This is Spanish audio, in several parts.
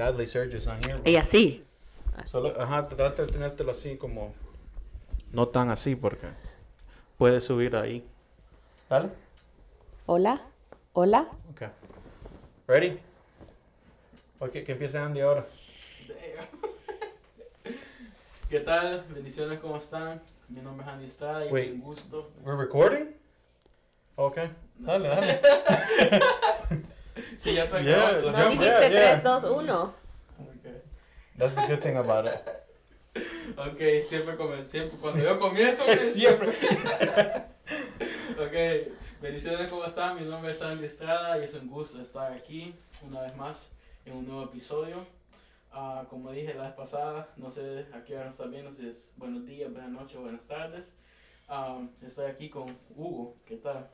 sadly Sergio's not here. Y así. Solo, trata de tenértelo así como, no tan así porque puedes subir ahí. Dale. Hola. Hola. Okay. Ready? Okay, que empiece Andy ahora. ¿Qué tal? Bendiciones, ¿cómo están? Mi nombre es Andy Estrada y es Wait. un gusto. We're recording? Okay. Dale. Sí, ya está Yeah. grabando. No dijiste 3, 2, 1. Okay. That's the good thing about it. Ok, siempre cuando yo comienzo, Siempre. Ok, bendiciones, ¿cómo están? Mi nombre es Andy Estrada y es un gusto estar aquí una vez más en un nuevo episodio. Como dije la vez pasada, no sé a qué hora nos están viendo, si es buenos días, buenas noches, buenas tardes. Estoy aquí con Hugo, ¿qué tal?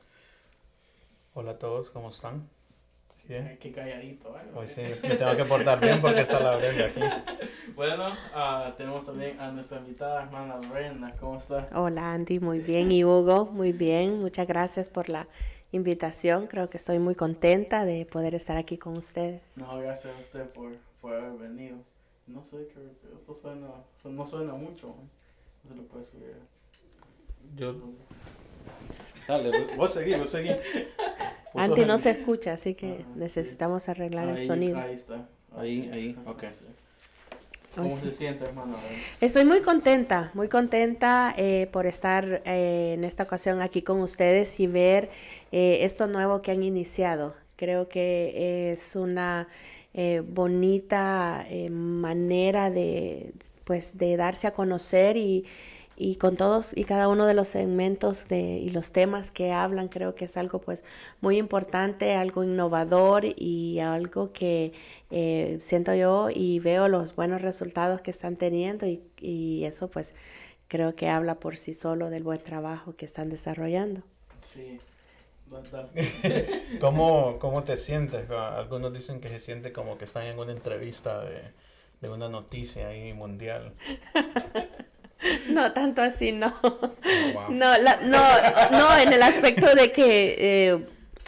Hola a todos, ¿cómo están? Bien. Qué calladito, ¿eh? Hoy sí, me tengo que portar bien porque está la Brenda aquí. Bueno, tenemos también a nuestra invitada, hermana Brenda, ¿cómo está? Hola Andy, muy bien. Y Hugo, muy bien. Muchas gracias por la invitación. Creo que estoy muy contenta de poder estar aquí con ustedes. No, gracias a usted por haber venido. No sé, esto no suena mucho, ¿eh? No se lo puede subir. Yo... Dale, vos seguí. Andy no se escucha, así que Ajá, necesitamos arreglar el sonido. Ahí está. Ahí, Ajá, ok. sí. ¿Cómo Hoy se sí. siente, hermano? Estoy muy contenta por estar en esta ocasión aquí con ustedes y ver esto nuevo que han iniciado. Creo que es una bonita manera de darse a conocer y con todos y cada uno de los segmentos y los temas que hablan, creo que es algo pues muy importante, algo innovador y algo que siento yo y veo los buenos resultados que están teniendo y eso pues creo que habla por sí solo del buen trabajo que están desarrollando. Sí. ¿Cómo te sientes? Algunos dicen que se siente como que están en una entrevista de una noticia ahí mundial. No, tanto así, no. Oh, wow. No, en el aspecto de que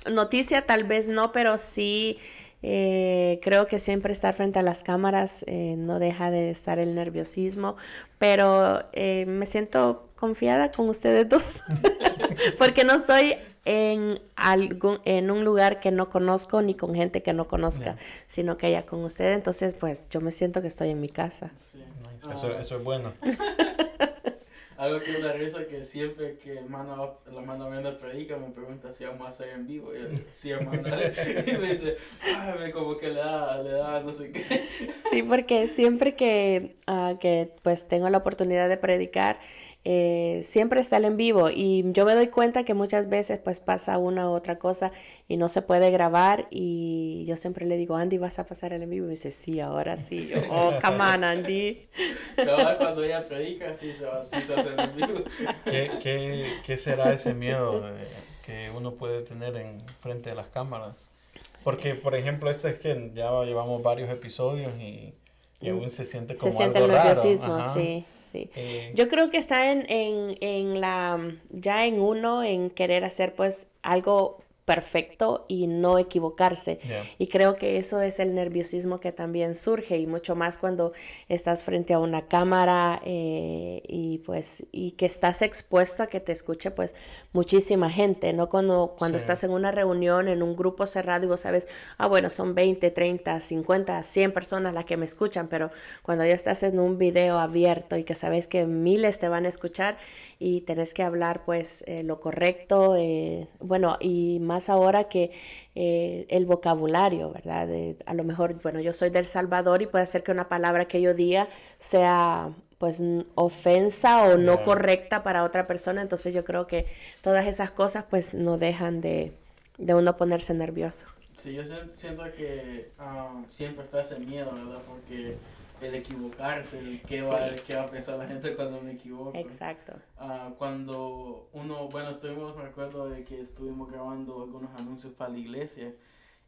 noticia tal vez no, pero sí creo que siempre estar frente a las cámaras no deja de estar el nerviosismo, pero me siento confiada con ustedes dos, porque no estoy en un lugar que no conozco ni con gente que no conozca, sino que allá con ustedes, entonces pues yo me siento que estoy en mi casa. Sí. Eso es bueno. Algo que da risa que siempre que la hermana Brenda predica me pregunta si vamos a hacer en vivo. Y yo, sí, hermana. Y me dice, como que le da no sé qué. Sí, porque siempre que pues tengo la oportunidad de predicar, siempre está el en vivo y yo me doy cuenta que muchas veces pues pasa una u otra cosa y no se puede grabar y yo siempre le digo, Andy, ¿vas a pasar el en vivo? Y me dice, sí, ahora sí. Yo, oh, come on, Andy. Cabal, cuando ella predica, sí se hace en vivo. ¿Qué será ese miedo que uno puede tener en frente de las cámaras? Porque, por ejemplo, es que ya llevamos varios episodios y aún se siente como Se siente algo el nerviosismo, raro. Ajá. sí. Yo creo que está ya en uno, en querer hacer pues algo perfecto y no equivocarse. Yeah. Y creo que eso es el nerviosismo que también surge y mucho más cuando estás frente a una cámara y que estás expuesto a que te escuche pues muchísima gente, ¿no? Cuando Sí. estás en una reunión, en un grupo cerrado y vos sabes, bueno, son 20, 30, 50, 100 personas las que me escuchan, pero cuando ya estás en un video abierto y que sabes que miles te van a escuchar y tenés que hablar pues lo correcto, bueno, y más ahora que el vocabulario, ¿verdad? A lo mejor, bueno, yo soy del Salvador y puede ser que una palabra que yo diga sea pues ofensa o no correcta para otra persona, entonces yo creo que todas esas cosas pues no dejan de uno ponerse nervioso. Sí, yo siento que siempre está ese miedo, ¿verdad? Porque el equivocarse, qué va a pensar la gente cuando me equivoco. Exacto. Cuando me recuerdo de que estuvimos grabando algunos anuncios para la iglesia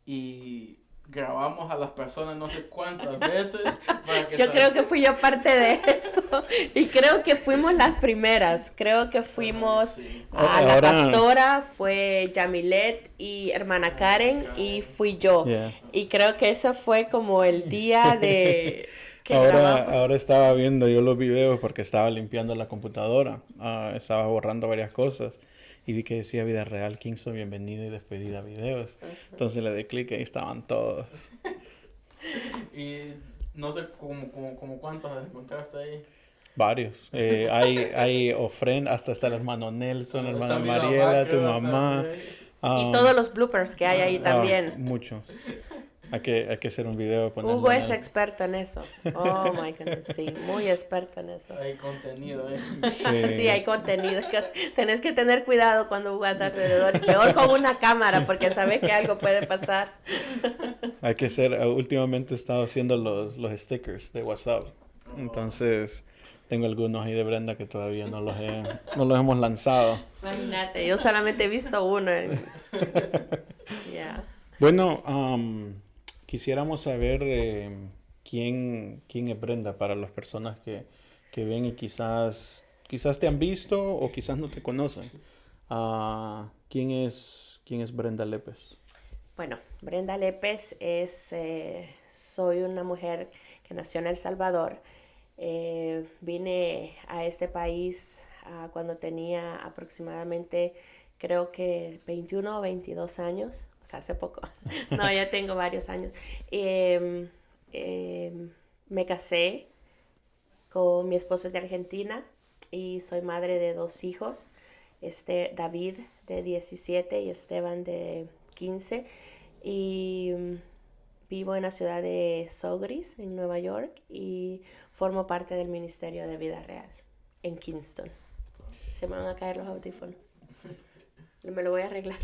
y grabamos a las personas no sé cuántas veces. Para que Yo creo que fui yo parte de eso. Y creo que fuimos las primeras. Creo que fuimos Sí. a la Ahora- pastora, fue Yamilet y hermana Karen, y fui yo. Yeah. Y creo que eso fue como el día de que grabamos. Ahora estaba viendo yo los videos porque estaba limpiando la computadora. Estaba borrando varias cosas. Y vi que decía Vida Real, Kingston, bienvenido y despedida videos. Entonces le di clic y ahí estaban todos. Y no sé como cuántos encontraste ahí. Varios. Hay ofrendas, hasta está el hermano Nelson, la Está hermana mi mamá, Mariela, tu creo, mamá. también. Y todos los bloopers que hay ahí también. Muchos. Hay que hacer un video. ponerlo Hugo en es el- experto en eso. Oh my goodness, sí, muy experto en eso. Hay contenido, Sí, hay contenido. Tenés que tener cuidado cuando Hugo anda alrededor. Peor con una cámara, porque sabes que algo puede pasar. Hay que hacer. Últimamente he estado haciendo los stickers de WhatsApp. Entonces, tengo algunos ahí de Brenda que todavía no los hemos lanzado. Imagínate, yo solamente he visto uno. Ya. Bueno, quisiéramos saber quién es Brenda para las personas que ven y quizás te han visto o quizás no te conocen. ¿Quién es Brenda Lépez? Bueno, Brenda Lépez soy una mujer que nació en El Salvador. Vine a este país cuando tenía aproximadamente, creo que 21 o 22 años, o sea, hace poco. No, ya tengo varios años. Me casé con mi esposo de Argentina y soy madre de 2 hijos, David de 17 y Esteban de 15, y vivo en la ciudad de Sogris, en Nueva York, y formo parte del Ministerio de Vida Real en Kingston. Se me van a caer los audífonos. Me lo voy a arreglar.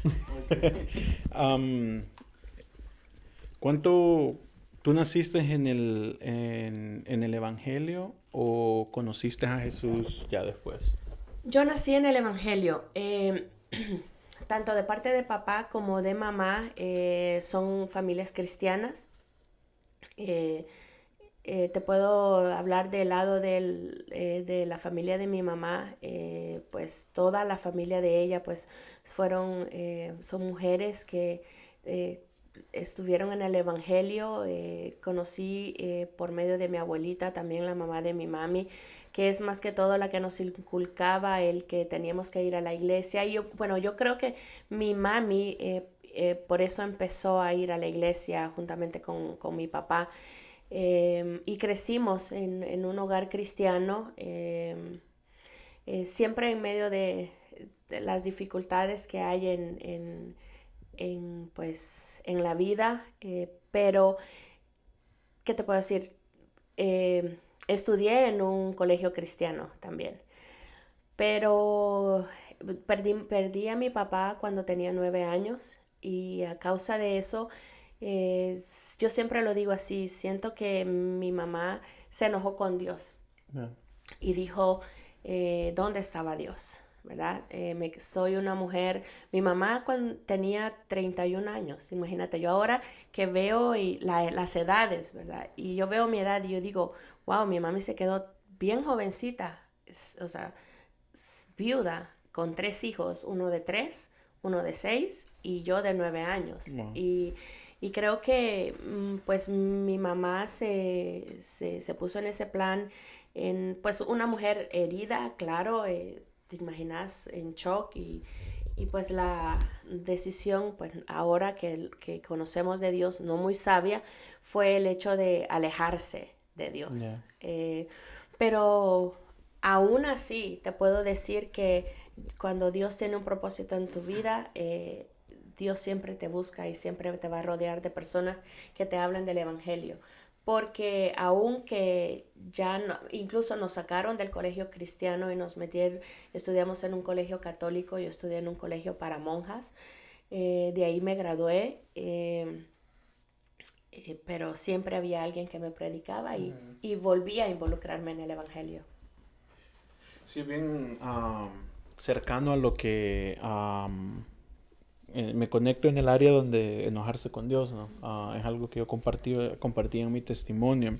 ¿Tú naciste en el Evangelio o conociste a Jesús ya después? Yo nací en el Evangelio. Tanto de parte de papá como de mamá son familias cristianas. Te puedo hablar del lado de la familia de mi mamá, pues toda la familia de ella pues son mujeres que estuvieron en el Evangelio. Conocí por medio de mi abuelita, también la mamá de mi mami, que es más que todo la que nos inculcaba el que teníamos que ir a la iglesia. Y yo creo que mi mami por eso empezó a ir a la iglesia juntamente con mi papá. Y crecimos en un hogar cristiano, siempre en medio de las dificultades que hay en la vida, pero ¿qué te puedo decir? Estudié en un colegio cristiano también, pero perdí a mi papá cuando tenía 9 años, y a causa de eso, yo siempre lo digo así, siento que mi mamá se enojó con Dios. Yeah. Y dijo, ¿dónde estaba Dios? ¿Verdad? Soy una mujer, mi mamá cuando tenía 31 años, imagínate, yo ahora que veo las edades, ¿verdad? Y yo veo mi edad y yo digo, wow, mi mami se quedó bien jovencita, o sea, viuda, con 3 hijos, uno de 3, uno de 6 y yo de 9 años. Wow. Y creo que pues mi mamá se puso en ese plan, pues una mujer herida, claro, te imaginas, en shock, y pues la decisión, pues ahora que conocemos de Dios, no muy sabia, fue el hecho de alejarse de Dios. Yeah. Pero aún así te puedo decir que cuando Dios tiene un propósito en tu vida, Dios siempre te busca y siempre te va a rodear de personas que te hablen del Evangelio. Porque aunque ya incluso nos sacaron del colegio cristiano y nos metieron, estudiamos en un colegio católico, yo estudié en un colegio para monjas, de ahí me gradué, pero siempre había alguien que me predicaba y volví a involucrarme en el Evangelio. Sí, bien cercano a lo que me conecto en el área donde enojarse con Dios, ¿no? Es algo que yo compartí en mi testimonio,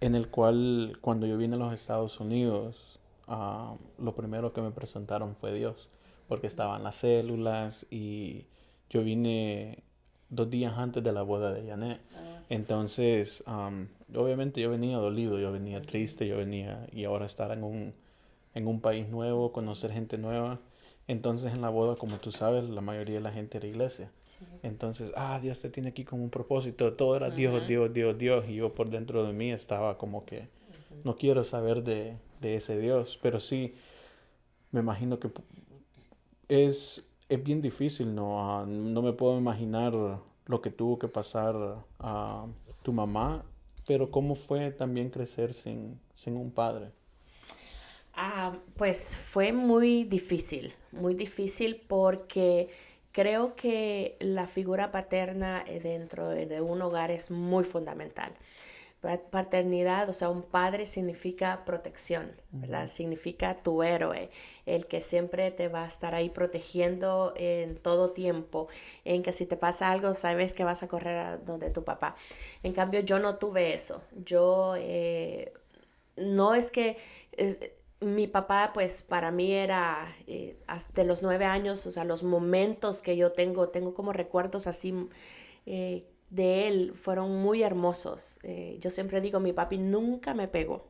en el cual cuando yo vine a los Estados Unidos, lo primero que me presentaron fue Dios, porque estaban las células y yo vine 2 días antes de la boda de Janet. Sí. Entonces, obviamente yo venía dolido, yo venía triste, y ahora estar en un país nuevo, conocer gente nueva. Entonces en la boda, como tú sabes, la mayoría de la gente era iglesia. Sí. Entonces, Dios te tiene aquí con un propósito. Todo era Dios, Dios, Dios, Dios. Y yo por dentro de mí estaba como que no quiero saber de ese Dios. Pero sí, me imagino que es bien difícil, ¿no? No me puedo imaginar lo que tuvo que pasar a tu mamá. Pero ¿cómo fue también crecer sin un padre? Pues fue muy difícil porque creo que la figura paterna dentro de un hogar es muy fundamental. Paternidad, o sea, un padre significa protección, ¿verdad? Significa tu héroe, el que siempre te va a estar ahí protegiendo en todo tiempo, en que si te pasa algo, sabes que vas a correr a donde tu papá. En cambio, yo no tuve eso. No es que... mi papá, pues para mí era hasta los 9 años, o sea, los momentos que yo tengo como recuerdos así de él fueron muy hermosos. Yo siempre digo, mi papi nunca me pegó.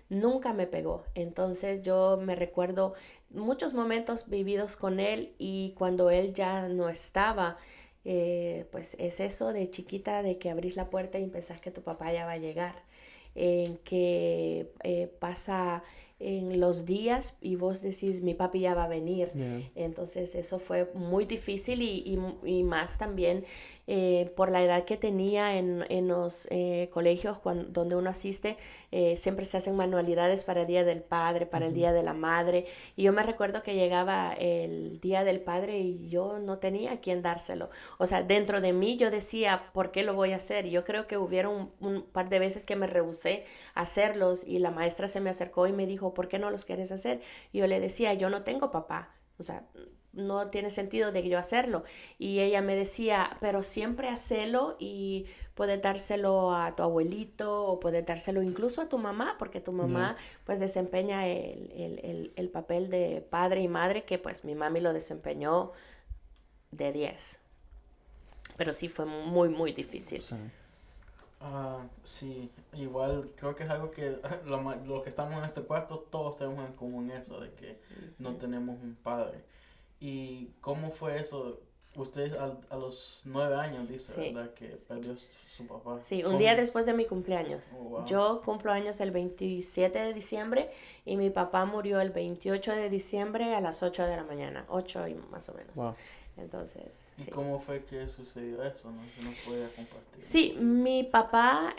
Nunca me pegó. Entonces yo me recuerdo muchos momentos vividos con él y cuando él ya no estaba, pues es eso de chiquita de que abrís la puerta y pensás que tu papá ya va a llegar. En que pasa en los días y vos decís mi papi ya va a venir. Yeah. Entonces eso fue muy difícil y más también por la edad que tenía en los colegios donde uno asiste, siempre se hacen manualidades para el Día del Padre, para el Día de la Madre, y yo me recuerdo que llegaba el Día del Padre y yo no tenía a quién dárselo. O sea, dentro de mí yo decía, ¿por qué lo voy a hacer? Y yo creo que hubieron un par de veces que me rehusé a hacerlos y la maestra se me acercó y me dijo, ¿por qué no los quieres hacer? Y yo le decía, yo no tengo papá, o sea, no tiene sentido de yo hacerlo. Y ella me decía, pero siempre hacelo y puedes dárselo a tu abuelito o puedes dárselo incluso a tu mamá, porque tu mamá pues desempeña el papel de padre y madre que pues mi mami lo desempeñó de 10. Pero sí fue muy, muy difícil. Sí. Sí, igual creo que es algo que lo que estamos en este cuarto todos tenemos en común eso, de que no tenemos un padre. ¿Y cómo fue eso? Usted a los 9 años dice, Sí. ¿verdad? Que perdió su papá. Sí, un ¿Cómo? día después de mi cumpleaños. Oh, wow. Yo cumplo años el 27 de diciembre y mi papá murió el 28 de diciembre a las 8 de la mañana, 8 y más o menos. Wow. Entonces, ¿Y sí. cómo fue que sucedió eso? ¿No? Si nos podía compartir. Sí, mi papá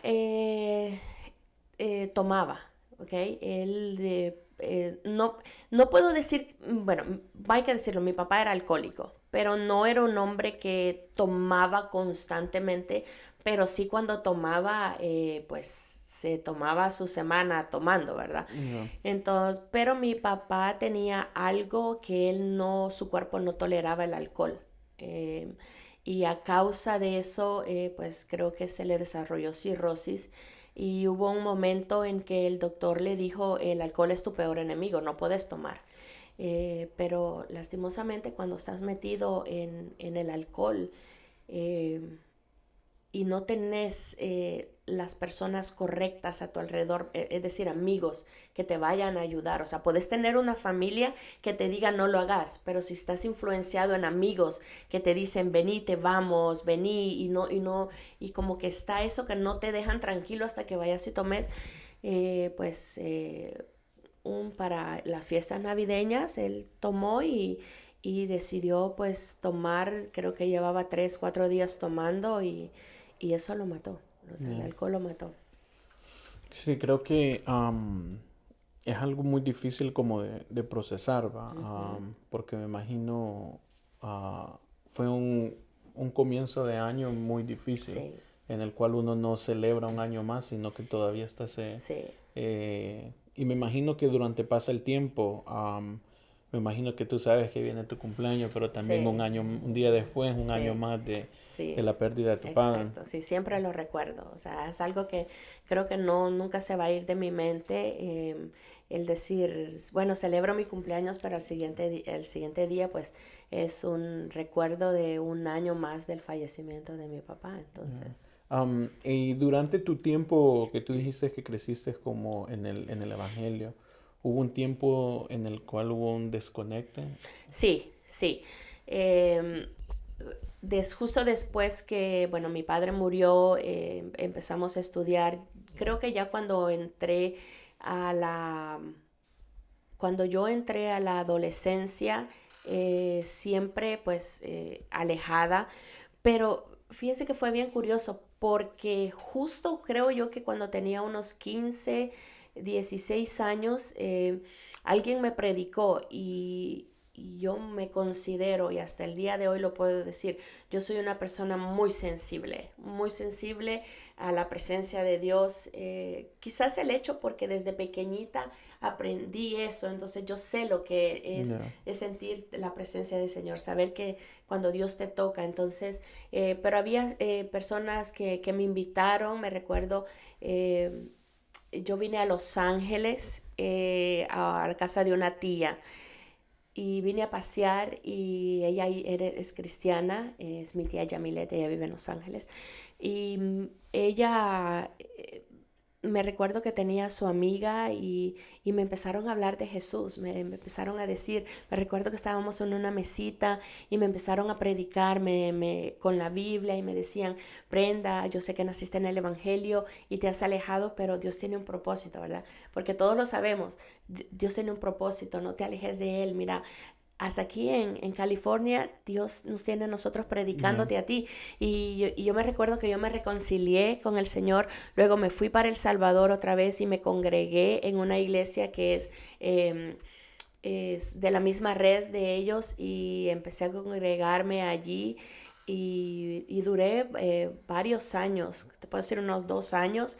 tomaba, ¿ok? Él no puedo decir, bueno, hay que decirlo, mi papá era alcohólico, pero no era un hombre que tomaba constantemente, pero sí cuando tomaba, pues se tomaba su semana tomando, ¿verdad? Yeah. Entonces, pero mi papá tenía algo que su cuerpo no toleraba el alcohol. Y a causa de eso, pues creo que se le desarrolló cirrosis y hubo un momento en que el doctor le dijo, el alcohol es tu peor enemigo, no puedes tomar. Pero lastimosamente cuando estás metido en el alcohol y no tenés las personas correctas a tu alrededor, es decir, amigos que te vayan a ayudar. O sea, puedes tener una familia que te diga no lo hagas, pero si estás influenciado en amigos que te dicen vení, te vamos, vení, y como que está eso que no te dejan tranquilo hasta que vayas y tomes, para las fiestas navideñas, él tomó y decidió pues tomar, creo que llevaba 3, 4 días tomando y eso lo mató. O sea, el alcohol lo mató. Sí, creo que es algo muy difícil como de procesar, ¿va? Porque me imagino fue un comienzo de año muy difícil, Sí. en el cual uno no celebra un año más, sino que todavía está Sí. y me imagino que durante pasa el tiempo, me imagino que tú sabes que viene tu cumpleaños, pero también Sí. un día después, un Sí. año más Sí. de la pérdida de tu padre. Exacto, sí, siempre lo recuerdo. O sea, es algo que creo que nunca se va a ir de mi mente. El decir, bueno, celebro mi cumpleaños, pero el siguiente día, pues, es un recuerdo de un año más del fallecimiento de mi papá. Entonces, Y durante tu tiempo que tú dijiste que creciste como en el Evangelio, ¿hubo un tiempo en el cual hubo un desconecte? sí, sí. Em, Justo después que, bueno, mi padre murió, empezamos a estudiar. Creo que ya a la, cuando yo entré a la adolescencia, siempre pues alejada, pero fíjense que fue bien curioso porque justo creo yo que cuando tenía unos 15, 16 años, alguien me predicó y yo me considero, y hasta el día de hoy lo puedo decir, yo soy una persona muy sensible a la presencia de Dios. Quizás el hecho porque desde pequeñita aprendí eso, entonces yo sé lo que No. es sentir la presencia del Señor, saber que cuando Dios te toca, entonces, pero había personas que me invitaron, me recuerdo, yo vine a Los Ángeles, a la casa de una tía, y vine a pasear y ella es cristiana, es mi tía Yamilet, ella vive en Los Ángeles. Y ella, me recuerdo que tenía a su amiga y me empezaron a hablar de Jesús, me empezaron a decir, me recuerdo que estábamos en una mesita y me empezaron a predicar con la Biblia y me decían, Brenda, yo sé que naciste en el Evangelio y te has alejado, pero Dios tiene un propósito, ¿verdad? Porque todos lo sabemos, Dios tiene un propósito, no te alejes de Él, mira. Hasta aquí en California, Dios nos tiene a nosotros predicándote a ti. Y yo me recuerdo que yo me reconcilié con el Señor. Luego me fui para El Salvador otra vez y me congregué en una iglesia que es de la misma red de ellos y empecé a congregarme allí y duré varios años, te puedo decir unos 2 años,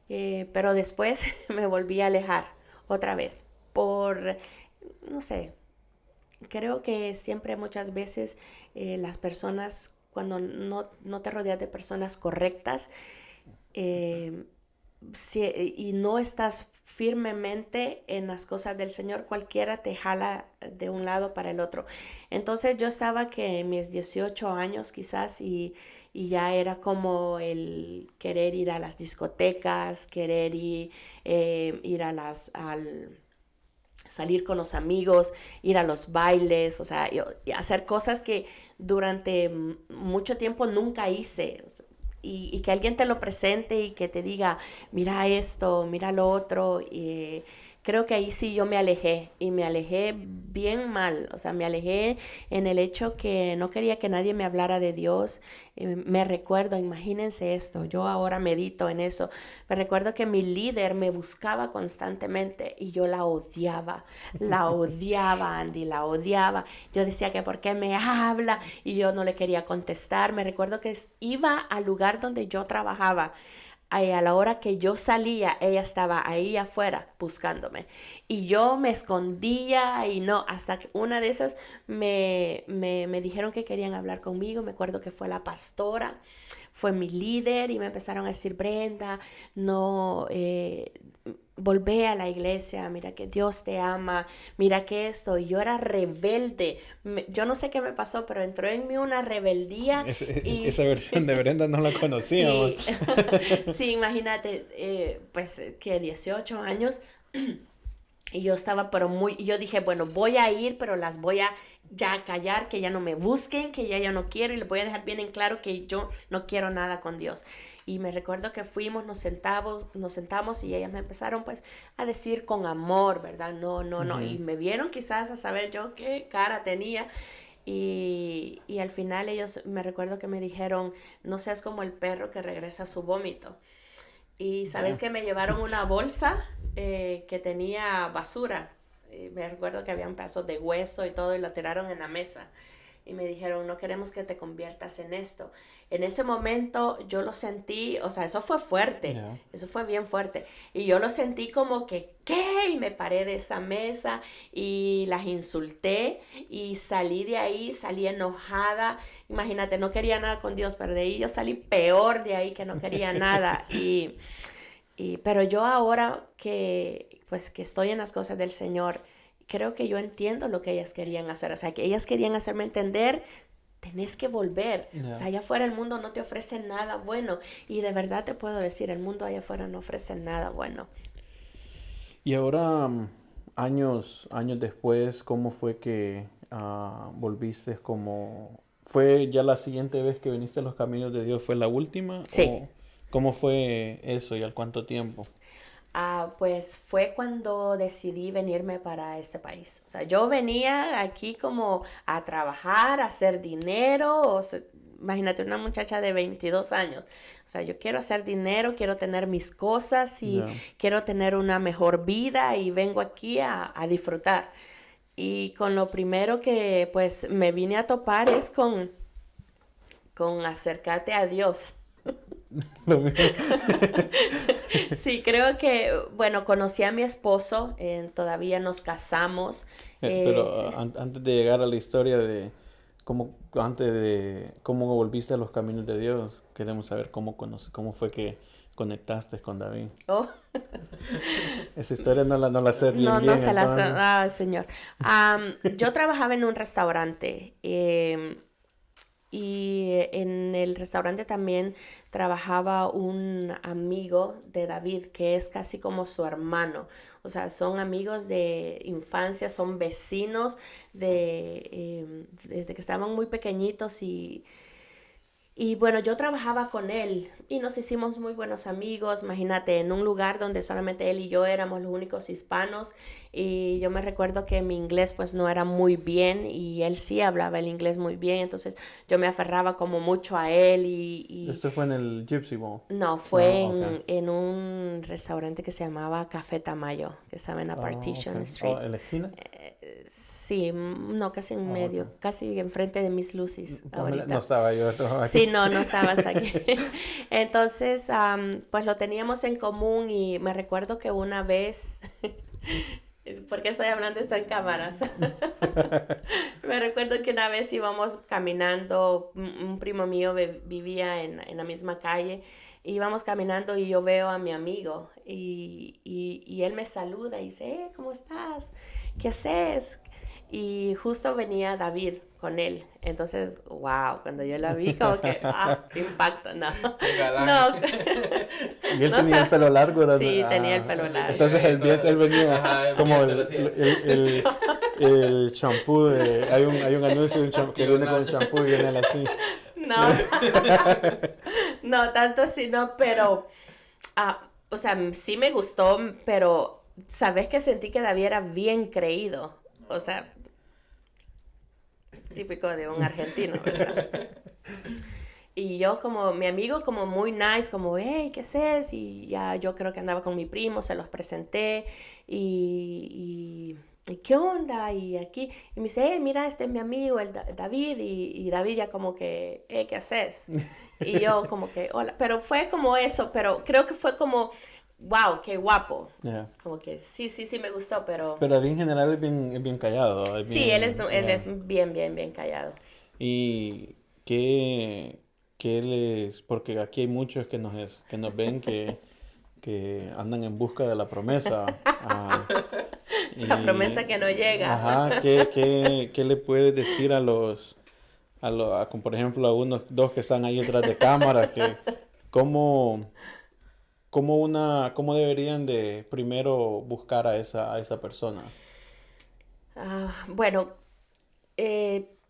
pero después me volví a alejar otra vez no sé. Creo que siempre muchas veces las personas, cuando no te rodeas de personas correctas eh, y no estás firmemente en las cosas del Señor, cualquiera te jala de un lado para el otro. Entonces yo estaba que en mis 18 años quizás y ya era como el querer ir a las discotecas, querer ir salir con los amigos, ir a los bailes, o sea, hacer cosas que durante mucho tiempo nunca hice. Y que alguien te lo presente y que te diga, mira esto, mira lo otro. Creo que ahí sí yo me alejé y me alejé bien mal. O sea, me alejé en el hecho que no quería que nadie me hablara de Dios. Me recuerdo, imagínense esto, yo ahora medito en eso. Me recuerdo que mi líder me buscaba constantemente y yo la odiaba, Andy, la odiaba. Yo decía que por qué me habla y yo no le quería contestar. Me recuerdo que iba al lugar donde yo trabajaba. A la hora que yo salía, ella estaba ahí afuera buscándome. Y yo me escondía y no, hasta que una de esas me dijeron que querían hablar conmigo. Me acuerdo que fue la pastora, fue mi líder y me empezaron a decir, Brenda, no, volvé a la iglesia, mira que Dios te ama, mira que esto. Y yo era rebelde. Yo no sé qué me pasó, pero entró en mí una rebeldía. Esa versión de Brenda no la conocíamos. Sí, sí, imagínate, pues que 18 años y yo estaba y yo dije, bueno, voy a ir, pero las voy a ya callar, que ya no me busquen, que ya no quiero y les voy a dejar bien en claro que yo no quiero nada con Dios. Y me recuerdo que fuimos, nos sentamos y ellas me empezaron pues a decir con amor, ¿verdad? No, y me vieron quizás a saber yo qué cara tenía. Y al final ellos, me recuerdo que me dijeron, no seas como el perro que regresa a su vómito. Y sabes que me llevaron una bolsa que tenía basura. Me recuerdo que habían pedazos de hueso y todo y lo tiraron en la mesa. y me dijeron, no queremos que te conviertas en esto. En ese momento yo lo sentí, o sea, eso fue fuerte, eso fue bien fuerte. Y yo lo sentí como que, ¿qué? Y me paré de esa mesa y las insulté y salí de ahí, salí enojada. Imagínate, no quería nada con Dios, pero de ahí yo salí peor de ahí, que no quería nada. Pero yo ahora pues, que estoy en las cosas del Señor, creo que yo entiendo lo que ellas querían hacer. O sea, que ellas querían hacerme entender, tenés que volver. O sea, allá afuera el mundo no te ofrece nada bueno. Y de verdad te puedo decir, el mundo allá afuera no ofrece nada bueno. Y ahora, años después, ¿cómo fue que volviste ¿Fue ya la siguiente vez que viniste a los caminos de Dios? ¿Fue la última? Sí. ¿O cómo fue eso y al cuánto tiempo? Pues fue cuando decidí venirme para este país. O sea, yo venía aquí como a trabajar, a hacer dinero. O sea, imagínate una muchacha de 22 años. O sea, yo quiero hacer dinero, quiero tener mis cosas y quiero tener una mejor vida y vengo aquí a disfrutar. Y con lo primero que pues me vine a topar es con acercarte a Dios. Sí, creo que, bueno, conocí a mi esposo, todavía nos casamos. Pero antes de llegar a la historia de cómo volviste a los caminos de Dios, queremos saber cómo fue que conectaste con David. Oh. Esa historia no la sé bien. No se la sé, señor. Yo trabajaba en un restaurante. Y en el restaurante también trabajaba un amigo de David, que es casi como su hermano. O sea, son amigos de infancia, son vecinos desde que estaban muy pequeñitos y bueno, yo trabajaba con él y nos hicimos muy buenos amigos. Imagínate, en un lugar donde solamente él y yo éramos los únicos hispanos. Y yo me recuerdo que mi inglés pues no era muy bien y él sí hablaba el inglés muy bien. Entonces yo me aferraba como mucho a él ¿Esto fue en el Gypsy Bowl? No, fue en un restaurante que se llamaba Café Tamayo, que estaba en la Partition Street. ¿En la esquina? Sí, no, casi en medio, casi enfrente de Miss Lucy's ahorita. No estaba yo. Aquí. Sí, no estabas aquí. Entonces, pues lo teníamos en común y me recuerdo que una vez, ¿por qué estoy hablando esto en cámaras? Me recuerdo que una vez íbamos caminando, un primo mío vivía en la misma calle, íbamos caminando y yo veo a mi amigo y él me saluda y dice, ¿cómo estás? ¿Qué haces? Y justo venía David con él. Entonces, wow, cuando yo la vi, como que, qué impacto, no. No. Y él tenía el pelo largo, ¿verdad? Sí, tenía el pelo largo. Entonces él venía como el champú, hay un anuncio de un champú que viene con un champú y viene así. No, no tanto así, no, pero, o sea, sí me gustó, pero, ¿sabes que sentí que David era bien creído? O sea, típico de un argentino, ¿verdad? Y yo como, mi amigo como muy nice, como, hey, ¿qué haces? Y ya yo creo que andaba con mi primo, se los presenté y ¿qué onda? Y aquí, y me dice, hey, mira, este es mi amigo, el David, y David ya como que, hey, ¿qué haces? Y yo como que, hola, pero fue como eso, pero creo que fue como, wow, qué guapo. Yeah. Como que sí me gustó, pero... Pero David en general es bien callado. Sí, él es bien callado. ¿Y qué porque aquí hay muchos que nos ven que andan en busca de la promesa. La promesa que no llega. Ajá, ¿qué le puedes decir por ejemplo, a unos dos que están ahí detrás de cámara, que cómo deberían de primero buscar a esa persona? Bueno,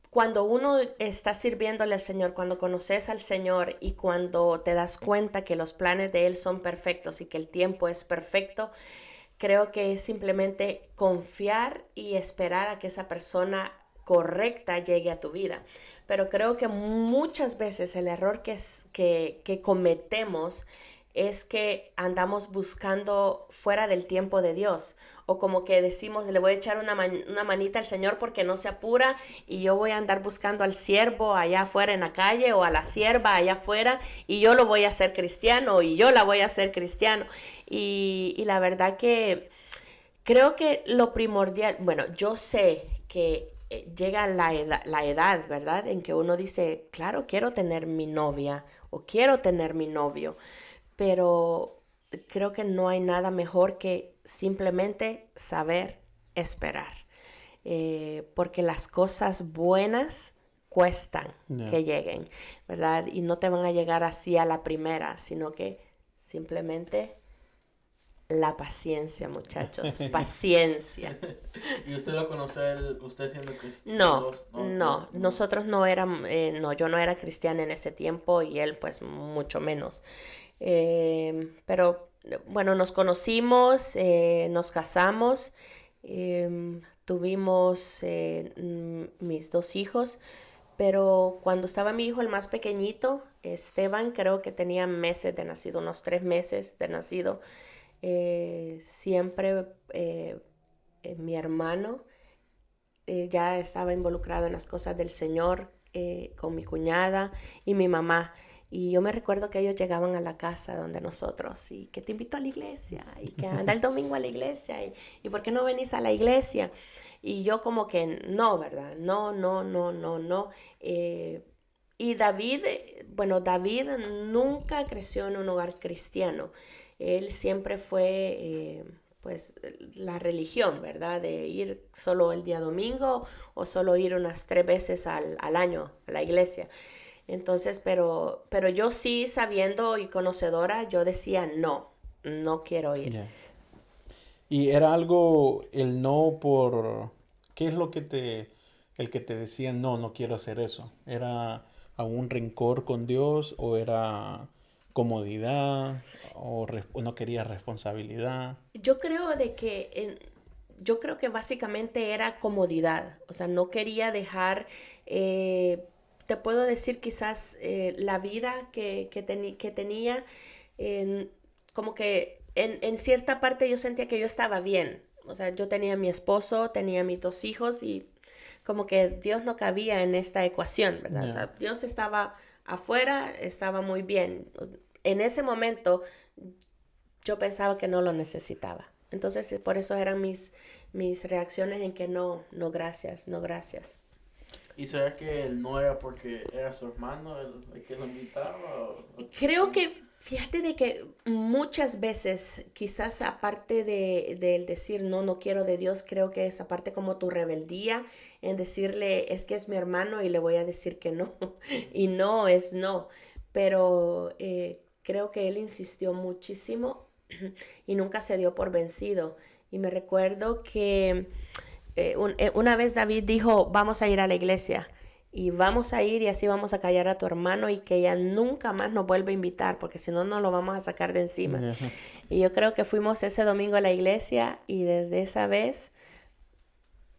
cuando uno está sirviéndole al Señor, cuando conoces al Señor y cuando te das cuenta que los planes de Él son perfectos y que el tiempo es perfecto, creo que es simplemente confiar y esperar a que esa persona correcta llegue a tu vida. Pero creo que muchas veces el error que cometemos es que andamos buscando fuera del tiempo de Dios, o como que decimos, le voy a echar una manita al Señor porque no se apura y yo voy a andar buscando al siervo allá afuera en la calle o a la sierva allá afuera y yo lo voy a hacer cristiano y yo la voy a hacer cristiano. Y la verdad que creo que lo primordial, bueno, yo sé que llega la edad, ¿verdad? En que uno dice, claro, quiero tener mi novia o quiero tener mi novio, pero creo que no hay nada mejor que simplemente saber esperar, porque las cosas buenas cuestan que lleguen, ¿verdad? Y no te van a llegar así a la primera, sino que simplemente la paciencia, muchachos, paciencia. ¿Y usted lo conoce, usted siendo cristiano? No, nosotros no éramos, no, yo no era cristiana en ese tiempo y él pues mucho menos. Pero bueno, nos conocimos, nos casamos, tuvimos mis 2 hijos, pero cuando estaba mi hijo el más pequeñito, Esteban, creo que tenía meses de nacido, unos 3 meses de nacido, siempre mi hermano ya estaba involucrado en las cosas del Señor, con mi cuñada y mi mamá. Y yo me recuerdo que ellos llegaban a la casa donde nosotros y que te invito a la iglesia y que anda el domingo a la iglesia y ¿por qué no venís a la iglesia? Y yo como que no, ¿verdad? No. Y David, bueno, David nunca creció en un hogar cristiano. Él siempre fue, pues, la religión, ¿verdad? De ir solo el día domingo o solo ir unas 3 veces al año a la iglesia. Entonces, pero yo sí, sabiendo y conocedora, yo decía, no quiero ir. Yeah. Y era algo, el no por... ¿Qué es lo que el que te decía, no quiero hacer eso? ¿Era algún rencor con Dios o era comodidad o no quería responsabilidad? Yo creo yo creo que básicamente era comodidad, o sea, no quería dejar, te puedo decir quizás la vida que tenía, como que en cierta parte yo sentía que yo estaba bien, o sea, yo tenía a mi esposo, tenía mis 2 hijos y como que Dios no cabía en esta ecuación, ¿verdad? Yeah. O sea, Dios estaba afuera, estaba muy bien. En ese momento yo pensaba que no lo necesitaba. Entonces, por eso eran mis reacciones en que no gracias. ¿Y será que él no era porque era su hermano el que lo invitaba? Creo que, fíjate de que muchas veces, quizás aparte del decir no quiero de Dios, creo que es aparte como tu rebeldía en decirle es que es mi hermano y le voy a decir que no. Y no es no. Pero creo que él insistió muchísimo y nunca se dio por vencido. Y me recuerdo que una vez David dijo, vamos a ir a la iglesia y vamos a ir y así vamos a callar a tu hermano y que ella nunca más nos vuelva a invitar porque si no, no lo vamos a sacar de encima. Yeah. Y yo creo que fuimos ese domingo a la iglesia y desde esa vez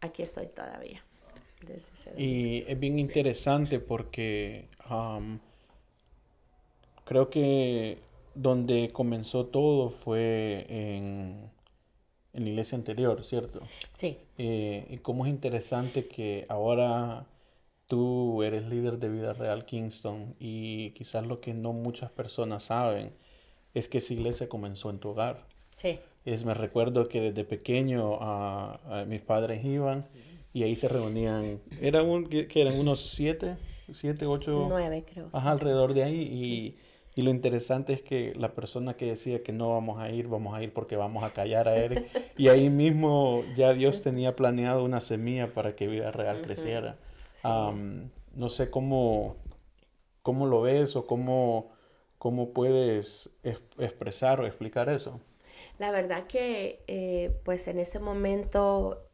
aquí estoy todavía. Desde ese domingo. Y es bien interesante porque creo que donde comenzó todo fue en la iglesia anterior, ¿cierto? Sí. Y cómo es interesante que ahora tú eres líder de Vida Real Kingston y quizás lo que no muchas personas saben es que esa iglesia comenzó en tu hogar. Sí. Me recuerdo que desde pequeño mis padres iban y ahí se reunían, que eran unos 7, 8... 9 creo. Ajá, alrededor de ahí y lo interesante es que la persona que decía que no vamos a ir porque vamos a callar a Eric. Y ahí mismo ya Dios tenía planeado una semilla para que Vida Real creciera. Sí. No sé cómo lo ves o cómo puedes expresar o explicar eso. La verdad que pues en ese momento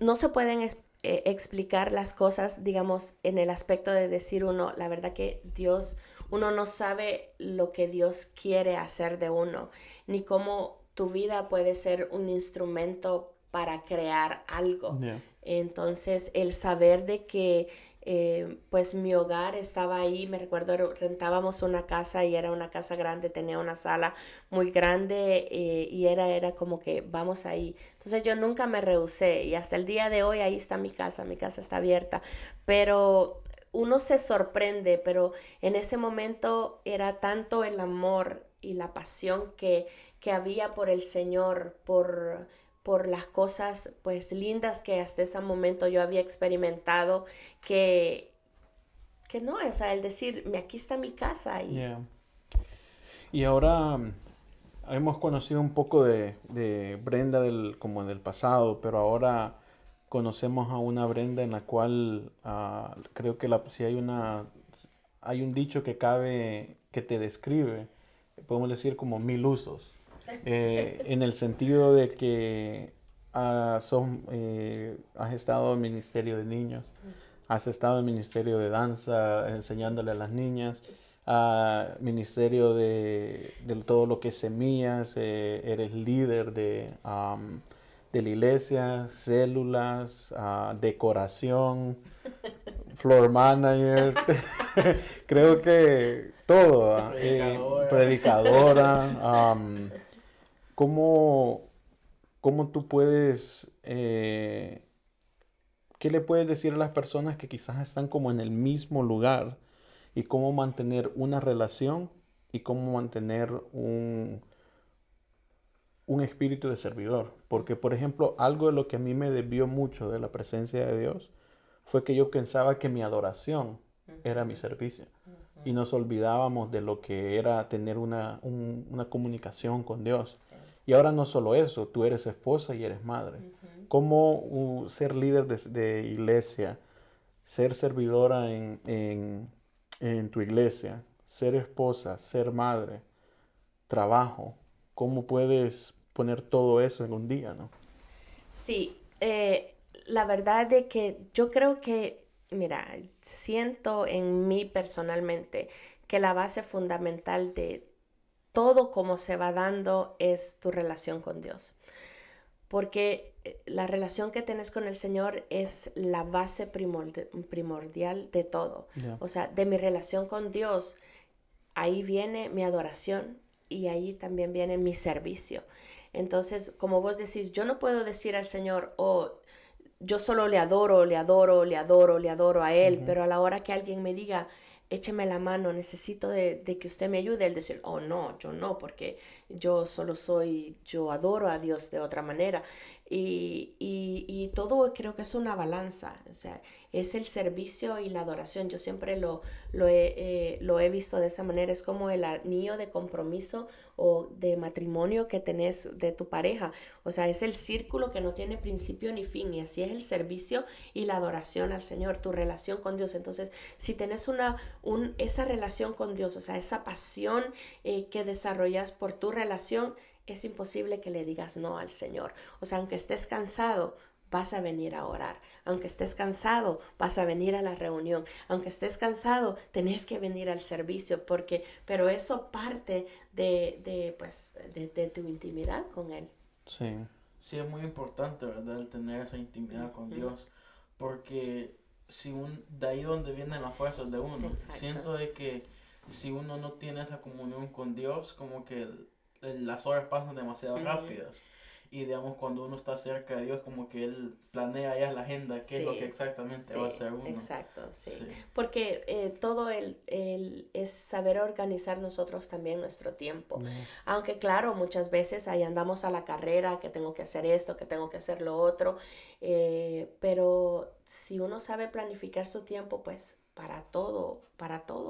no se pueden explicar las cosas, digamos, en el aspecto de decir uno, la verdad que uno no sabe lo que Dios quiere hacer de uno, ni cómo tu vida puede ser un instrumento para crear algo. Yeah. Entonces, el saber de que pues mi hogar estaba ahí. Me recuerdo, rentábamos una casa y era una casa grande, tenía una sala muy grande, y era como que vamos ahí. Entonces yo nunca me rehusé y hasta el día de hoy ahí está mi casa está abierta, pero uno se sorprende, pero en ese momento era tanto el amor y la pasión que había por el Señor, por las cosas pues lindas que hasta ese momento yo había experimentado, que, que no, o sea, el decir, aquí está mi casa y Yeah. Y ahora hemos conocido un poco de Brenda como del pasado, pero ahora conocemos a una Brenda en la cual creo que si hay un dicho que te describe, podemos decir como 1000 usos, en el sentido de que has estado en ministerio de niños, has estado en ministerio de danza, enseñándole a las niñas, ministerio de todo lo que es semillas, eres líder de la iglesia, células, decoración, floor manager, creo que todo, predicadora. ¿Cómo, cómo tú puedes, qué le puedes decir a las personas que quizás están como en el mismo lugar y cómo mantener una relación y cómo mantener un espíritu de servidor? Porque, por ejemplo, algo de lo que a mí me desvió mucho de la presencia de Dios fue que yo pensaba que mi adoración era mi servicio. Y nos olvidábamos de lo que era tener una comunicación con Dios. sí. Y ahora no solo eso, tú eres esposa y eres madre. ¿Cómo ser líder de iglesia, ser servidora en tu iglesia, ser esposa, ser madre, trabajo? ¿Cómo puedes poner todo eso en un día, no? Sí, la verdad de que yo creo que, mira, siento en mí personalmente que la base fundamental de todo como se va dando es tu relación con Dios. Porque la relación que tienes con el Señor es la base primordial de todo. Yeah. O sea, de mi relación con Dios, ahí viene mi adoración y ahí también viene mi servicio. Entonces, como vos decís, yo no puedo decir al Señor, oh, yo solo le adoro, le adoro, le adoro, le adoro a Él, pero a la hora que alguien me diga, écheme la mano, necesito de que usted me ayude, Él decir, oh no, yo no, porque yo adoro a Dios de otra manera. Y todo creo que es una balanza, o sea, es el servicio y la adoración. Yo siempre lo he visto de esa manera, es como el anillo de compromiso o de matrimonio que tenés de tu pareja. O sea, es el círculo que no tiene principio ni fin, y así es el servicio y la adoración al Señor, tu relación con Dios. Entonces, si tenés esa relación con Dios, o sea, esa pasión que desarrollas por tu relación, es imposible que le digas no al Señor. O sea, aunque estés cansado, vas a venir a orar. Aunque estés cansado, vas a venir a la reunión. Aunque estés cansado, tenés que venir al servicio, pero eso parte de tu intimidad con Él. Sí. Sí, es muy importante, ¿verdad? El tener esa intimidad con Dios, porque de ahí donde vienen las fuerzas de uno. Exacto. Siento de que si uno no tiene esa comunión con Dios, como que las horas pasan demasiado rápidas. Y digamos, cuando uno está cerca de Dios, como que Él planea ya la agenda, qué es lo que exactamente va a hacer uno. Exacto, sí. Porque todo es saber organizar nosotros también nuestro tiempo. Aunque claro, muchas veces ahí andamos a la carrera, que tengo que hacer esto, que tengo que hacer lo otro, pero si uno sabe planificar su tiempo, pues para todo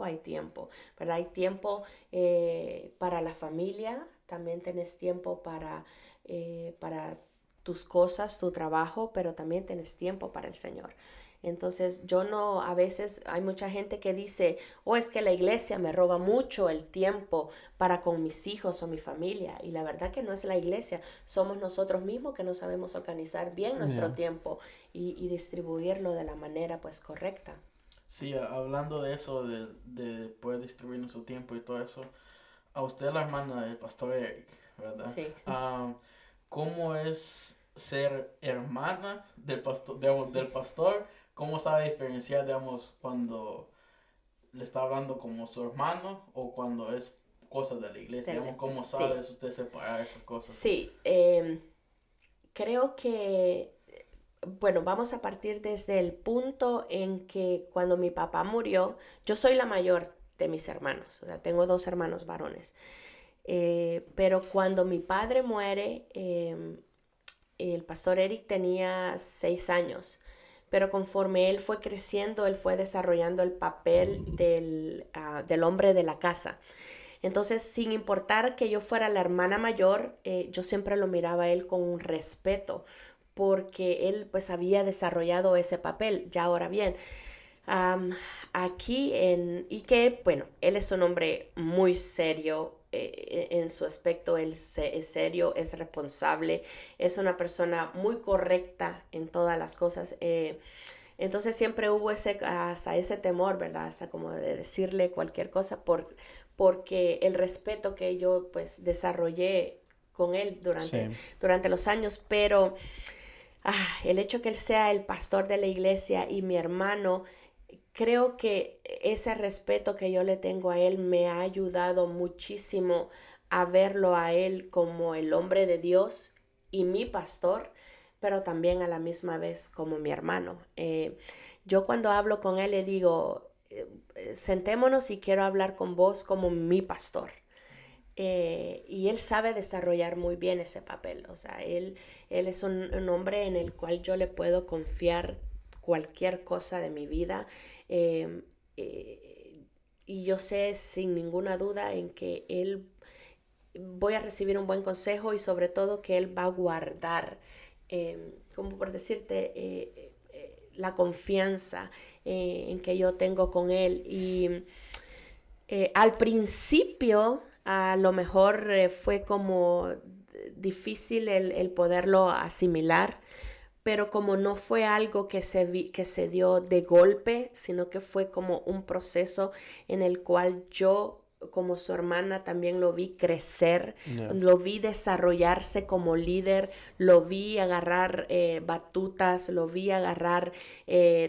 hay tiempo, ¿verdad? Hay tiempo para la familia, también tenés tiempo para tus cosas, tu trabajo, pero también tienes tiempo para el Señor. Entonces a veces hay mucha gente que dice, es que la iglesia me roba mucho el tiempo para con mis hijos o mi familia, y la verdad que no es la iglesia, somos nosotros mismos que no sabemos organizar bien nuestro tiempo y distribuirlo de la manera pues correcta. Sí, hablando de eso, de poder distribuir nuestro tiempo y todo eso, a usted, la hermana del pastor Eric, ¿verdad? Sí. ¿Cómo es ser hermana del pastor ¿cómo sabe diferenciar, digamos, cuando le está hablando como su hermano o cuando es cosas de la iglesia? Digamos, ¿cómo sabe usted separar esas cosas? Sí, creo que, bueno, vamos a partir desde el punto en que cuando mi papá murió, yo soy la mayor de mis hermanos, o sea, tengo 2 hermanos varones, pero cuando mi padre muere, el pastor Eric tenía 6 años, pero conforme él fue creciendo, él fue desarrollando el papel del hombre de la casa. Entonces, sin importar que yo fuera la hermana mayor, yo siempre lo miraba a él con un respeto, porque él pues había desarrollado ese papel. Ya ahora bien, y que, bueno, él es un hombre muy serio, en su aspecto, él es serio, es responsable, es una persona muy correcta en todas las cosas. Entonces siempre hubo hasta ese temor, ¿verdad? Hasta como de decirle cualquier cosa porque el respeto que yo pues desarrollé con él durante los años, pero el hecho que él sea el pastor de la iglesia y mi hermano, creo que ese respeto que yo le tengo a él me ha ayudado muchísimo a verlo a él como el hombre de Dios y mi pastor, pero también a la misma vez como mi hermano. Yo cuando hablo con él le digo, sentémonos y quiero hablar con vos como mi pastor. Y él sabe desarrollar muy bien ese papel. O sea, él es un hombre en el cual yo le puedo confiar cualquier cosa de mi vida. Eh, y yo sé sin ninguna duda en que él voy a recibir un buen consejo y sobre todo que él va a guardar, como por decirte, la confianza en que yo tengo con él. Y al principio a lo mejor fue como difícil el poderlo asimilar, pero como no fue algo que se dio de golpe, sino que fue como un proceso en el cual yo como su hermana también lo vi crecer, lo vi desarrollarse como líder, lo vi agarrar batutas, lo vi agarrar,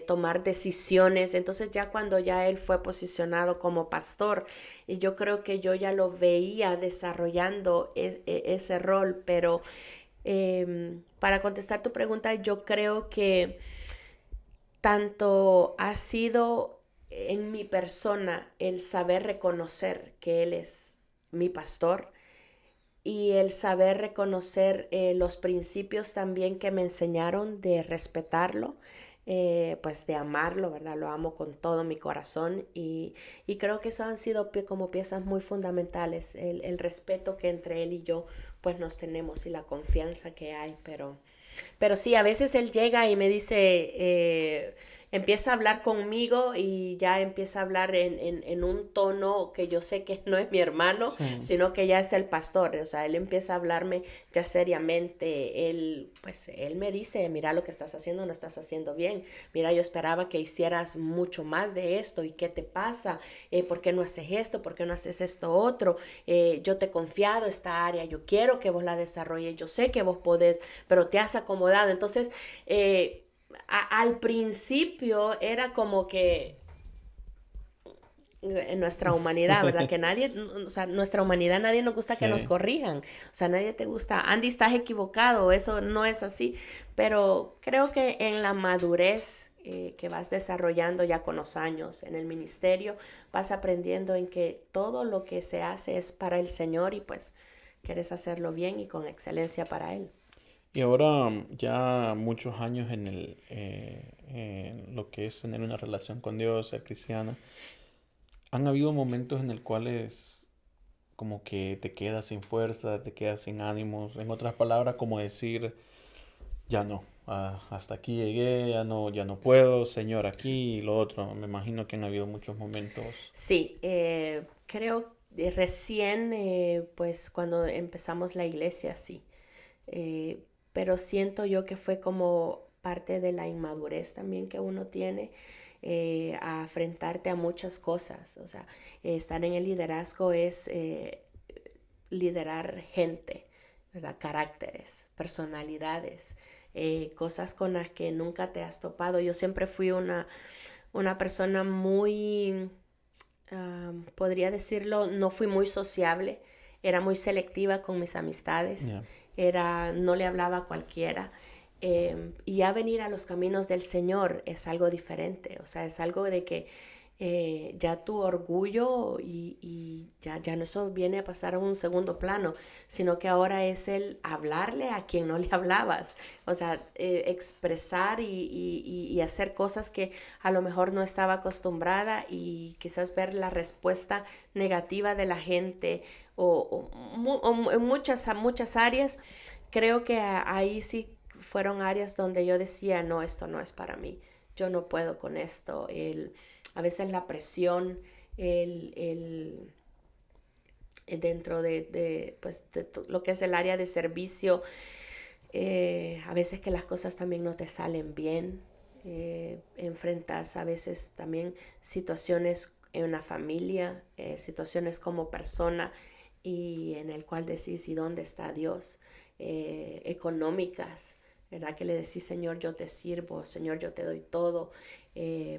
tomar decisiones. Entonces ya cuando ya él fue posicionado como pastor, yo creo que yo ya lo veía desarrollando ese rol, pero para contestar tu pregunta, yo creo que tanto ha sido en mi persona el saber reconocer que Él es mi pastor y el saber reconocer los principios también que me enseñaron de respetarlo, pues de amarlo, ¿verdad? Lo amo con todo mi corazón y creo que eso han sido como piezas muy fundamentales, el respeto que entre él y yo pues nos tenemos y la confianza que hay, pero sí, a veces él llega y me dice, empieza a hablar conmigo y ya empieza a hablar en un tono que yo sé que no es mi hermano, sino que ya es el pastor. O sea, él empieza a hablarme ya seriamente. Él me dice, mira lo que estás haciendo, no estás haciendo bien. Mira, yo esperaba que hicieras mucho más de esto. ¿Y qué te pasa? ¿Por qué no haces esto? ¿Por qué no haces esto otro? Yo te he confiado esta área. Yo quiero que vos la desarrolles. Yo sé que vos podés, pero te has acomodado. Entonces, al principio era como que en nuestra humanidad, ¿verdad? Que nadie, o sea, nuestra humanidad, nadie nos gusta que nos corrijan. O sea, nadie te gusta, Andy, estás equivocado, eso no es así. Pero creo que en la madurez que vas desarrollando ya con los años en el ministerio, vas aprendiendo en que todo lo que se hace es para el Señor y pues quieres hacerlo bien y con excelencia para Él. Y ahora ya muchos años en lo que es tener una relación con Dios, ser cristiana, han habido momentos en los cuales como que te quedas sin fuerza, te quedas sin ánimos, en otras palabras como decir, ya no, hasta aquí llegué, ya no puedo, Señor, aquí y lo otro. Me imagino que han habido muchos momentos. Sí, creo recién, pues cuando empezamos la iglesia, sí. Pero siento yo que fue como parte de la inmadurez también que uno tiene, a enfrentarte a muchas cosas. O sea, estar en el liderazgo es liderar gente, ¿verdad? Caracteres, personalidades. cosas con las que nunca te has topado. Yo siempre fui una persona muy, podría decirlo, no fui muy sociable, era muy selectiva con mis amistades, no le hablaba a cualquiera. Y ya venir a los caminos del Señor es algo diferente, o sea, es algo de que ya tu orgullo y ya no, eso viene a pasar a un segundo plano, sino que ahora es el hablarle a quien no le hablabas, o sea, expresar y hacer cosas que a lo mejor no estaba acostumbrada, y quizás ver la respuesta negativa de la gente o en muchas áreas. Creo que ahí sí fueron áreas donde yo decía, no, esto no es para mí, yo no puedo con esto. A veces la presión, dentro de lo que es el área de servicio, a veces que las cosas también no te salen bien, enfrentas a veces también situaciones en una familia, situaciones como persona, y en el cual decís, ¿y dónde está Dios? Económicas, ¿verdad? Que le decís, Señor, yo te sirvo, Señor, yo te doy todo,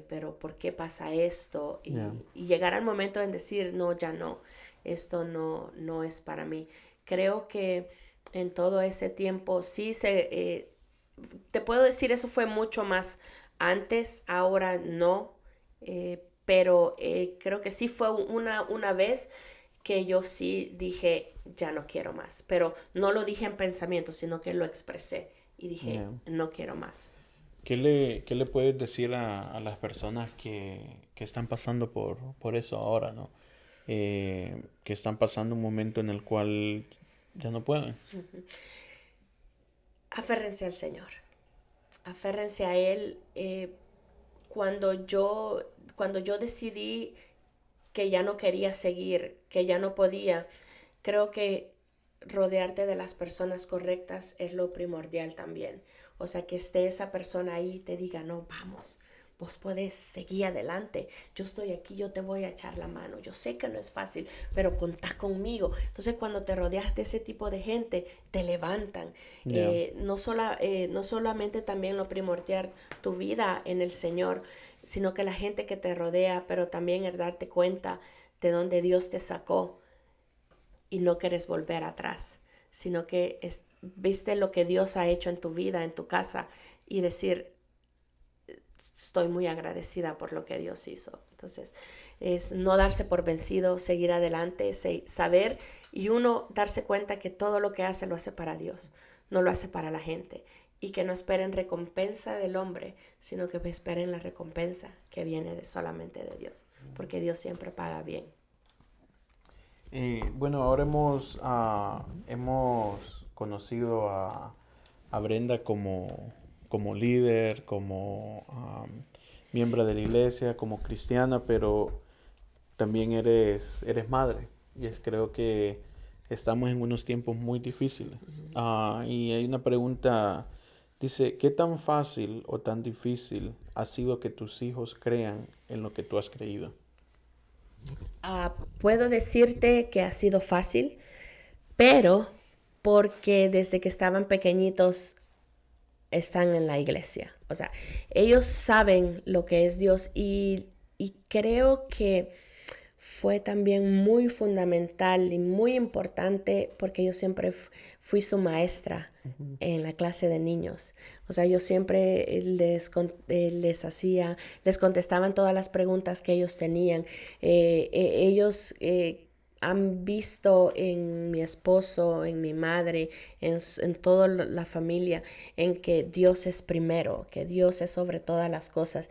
pero ¿por qué pasa esto? Y llegar al momento en decir, no, ya no, esto no es para mí. Creo que en todo ese tiempo sí te puedo decir, eso fue mucho más antes, ahora no, pero creo que sí fue una vez que yo sí dije, ya no quiero más, pero no lo dije en pensamiento, sino que lo expresé y dije, no quiero más. ¿Qué le puedes decir a las personas que están pasando por eso ahora, ¿no? Que están pasando un momento en el cual ya no pueden. Aférrense al Señor, aférrense a Él. Cuando yo decidí que ya no quería seguir, que ya no podía, creo que rodearte de las personas correctas es lo primordial también. O sea, que esté esa persona ahí y te diga, no, vamos, vos podés seguir adelante, yo estoy aquí, yo te voy a echar la mano, yo sé que no es fácil, pero contá conmigo. Entonces, cuando te rodeas de ese tipo de gente, te levantan. No solamente también lo primordial, tu vida en el Señor, sino que la gente que te rodea, pero también el darte cuenta de dónde Dios te sacó y no quieres volver atrás, sino que viste lo que Dios ha hecho en tu vida, en tu casa, y decir, estoy muy agradecida por lo que Dios hizo. Entonces, es no darse por vencido, seguir adelante, saber, y uno darse cuenta que todo lo que hace lo hace para Dios, no lo hace para la gente, y que no esperen recompensa del hombre, sino que esperen la recompensa que viene solamente de Dios, porque Dios siempre paga bien. Bueno, ahora hemos conocido a Brenda como líder, como miembro de la iglesia, como cristiana, pero también eres madre. Y creo que estamos en unos tiempos muy difíciles. Y hay una pregunta, dice, ¿qué tan fácil o tan difícil ha sido que tus hijos crean en lo que tú has creído? Puedo decirte que ha sido fácil, pero porque desde que estaban pequeñitos están en la iglesia. O sea, ellos saben lo que es Dios, y creo que fue también muy fundamental y muy importante porque yo siempre fui su maestra en la clase de niños. O sea, yo siempre les contestaban todas las preguntas que ellos tenían. Ellos han visto en mi esposo, en mi madre, en toda la familia, en que Dios es primero, que Dios es sobre todas las cosas.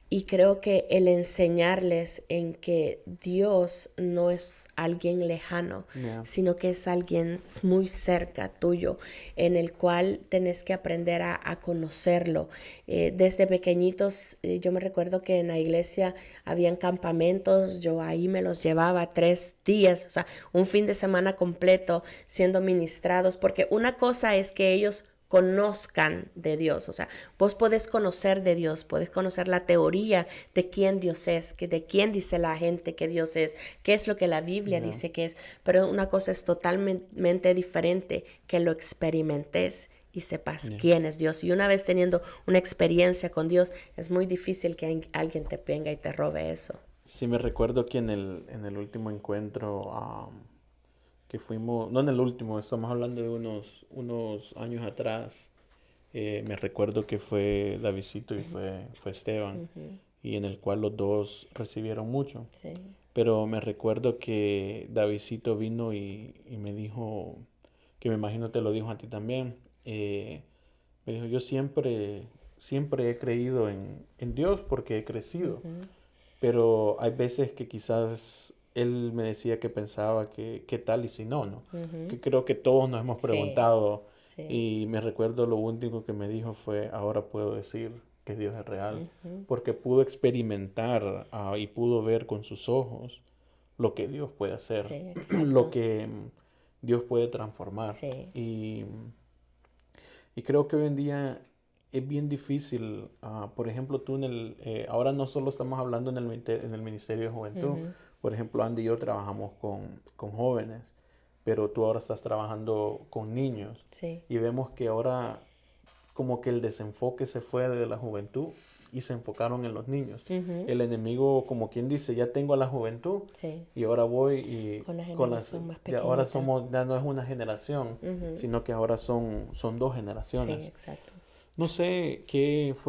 Y creo que el enseñarles en que Dios no es alguien lejano, sino que es alguien muy cerca tuyo, en el cual tenés que aprender a conocerlo. Desde pequeñitos, yo me recuerdo que en la iglesia habían campamentos, yo ahí me los llevaba 3 días, o sea, un fin de semana completo siendo ministrados, porque una cosa es que ellos conozcan de Dios, o sea, vos podés conocer de Dios, podés conocer la teoría de quién Dios es, de quién dice la gente que Dios es, qué es lo que la Biblia dice que es, pero una cosa es totalmente diferente que lo experimentes y sepas quién es Dios. Y una vez teniendo una experiencia con Dios, es muy difícil que alguien te venga y te robe eso. Sí, me recuerdo que en el último encuentro que fuimos, no en el último, estamos hablando de unos años atrás, me recuerdo que fue Davidcito y fue Esteban, y en el cual los dos recibieron mucho. Sí. Pero me recuerdo que Davidcito vino y me dijo, que me imagino te lo dijo a ti también, me dijo, yo siempre he creído en Dios porque he crecido, pero hay veces que quizás él me decía que pensaba que qué tal y si no, que creo que todos nos hemos preguntado, Sí. y me recuerdo lo único que me dijo fue, ahora puedo decir que Dios es real, porque pudo experimentar y pudo ver con sus ojos lo que Dios puede hacer, Sí, lo que Dios puede transformar. Sí. Y creo que hoy en día es bien difícil. Por ejemplo, tú ahora no solo estamos hablando en el Ministerio de Juventud. Por ejemplo, Andy y yo trabajamos con jóvenes, pero tú ahora estás trabajando con niños. Sí. Y vemos que ahora como que el desenfoque se fue de la juventud y se enfocaron en los niños. El enemigo, como quien dice, ya tengo a la juventud, Sí. y ahora voy y Con la generación más ya ahora pequeñita. ya no es una generación, sino que ahora son dos generaciones. Sí, exacto. No sé qué es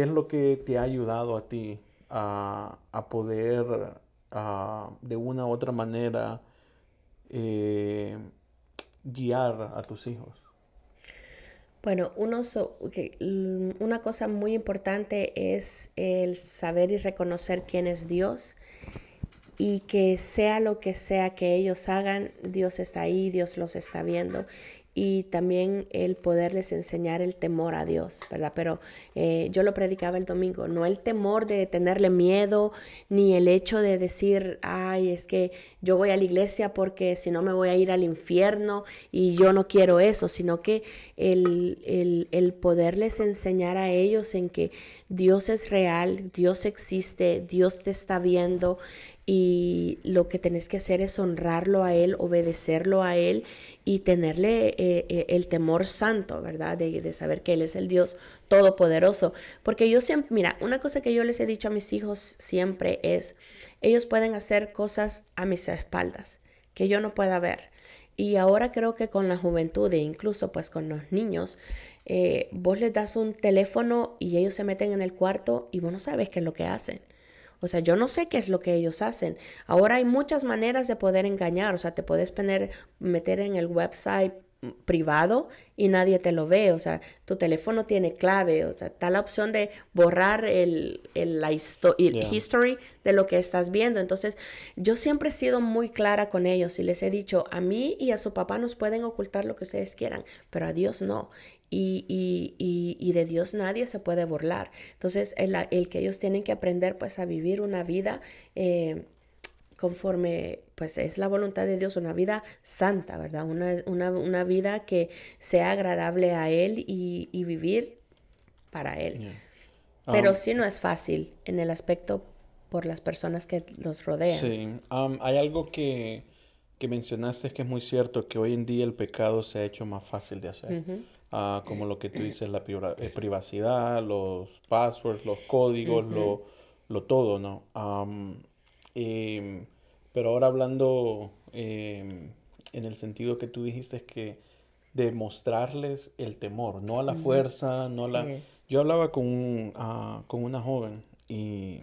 lo que te ha ayudado a ti a poder de una u otra manera guiar a tus hijos. Bueno, una cosa muy importante es el saber y reconocer quién es Dios, y que sea lo que sea que ellos hagan, Dios está ahí, Dios los está viendo. Y también el poderles enseñar el temor a Dios, ¿verdad? Pero yo lo predicaba el domingo, no el temor de tenerle miedo, ni el hecho de decir, ay, es que yo voy a la iglesia porque si no me voy a ir al infierno y yo no quiero eso, sino que el poderles enseñar a ellos en que Dios es real, Dios existe, Dios te está viendo, y lo que tenés que hacer es honrarlo a Él, obedecerlo a Él y tenerle el temor santo, ¿verdad? De saber que Él es el Dios todopoderoso. Porque yo siempre, mira, una cosa que yo les he dicho a mis hijos siempre es, ellos pueden hacer cosas a mis espaldas que yo no pueda ver. Y ahora creo que con la juventud e incluso pues con los niños, vos les das un teléfono y ellos se meten en el cuarto y vos no sabes qué es lo que hacen. O sea, yo no sé qué es lo que ellos hacen. Ahora hay muchas maneras de poder engañar. O sea, te puedes meter en el website privado y nadie te lo ve. O sea, tu teléfono tiene clave. O sea, está la opción de borrar el history de lo que estás viendo. Entonces, yo siempre he sido muy clara con ellos y les he dicho, a mí y a su papá nos pueden ocultar lo que ustedes quieran, pero a Dios no. Y de Dios nadie se puede burlar. Entonces, el que ellos tienen que aprender pues a vivir una vida conforme pues es la voluntad de Dios, una vida santa, ¿verdad? Una vida que sea agradable a Él y vivir para Él. Yeah. Pero sí no es fácil en el aspecto por las personas que los rodean. Sí, hay algo que mencionaste que es muy cierto, que hoy en día el pecado se ha hecho más fácil de hacer. Como lo que tú dices, la privacidad, los passwords, los códigos, lo todo, ¿no? Pero ahora hablando en el sentido que tú dijiste, es que de mostrarles el temor, no a la fuerza, no a la... Sí. Yo hablaba con una joven y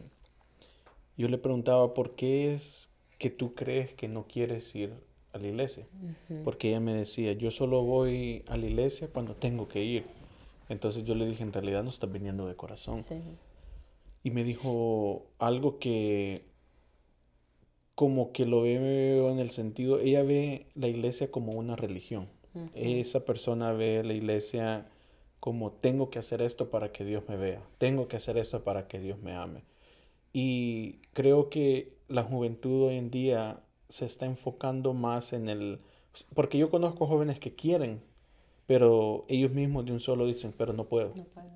yo le preguntaba, ¿por qué es que tú crees que no quieres ir a la iglesia? Porque ella me decía, yo solo voy a la iglesia cuando tengo que ir. Entonces yo le dije, en realidad no estás viniendo de corazón. Sí. Y me dijo algo que como que lo veo en el sentido, ella ve la iglesia como una religión. Esa persona ve la iglesia como tengo que hacer esto para que Dios me vea, tengo que hacer esto para que Dios me ame. Y creo que la juventud hoy en día se está enfocando más porque yo conozco jóvenes que quieren, pero ellos mismos de un solo dicen, pero no puedo.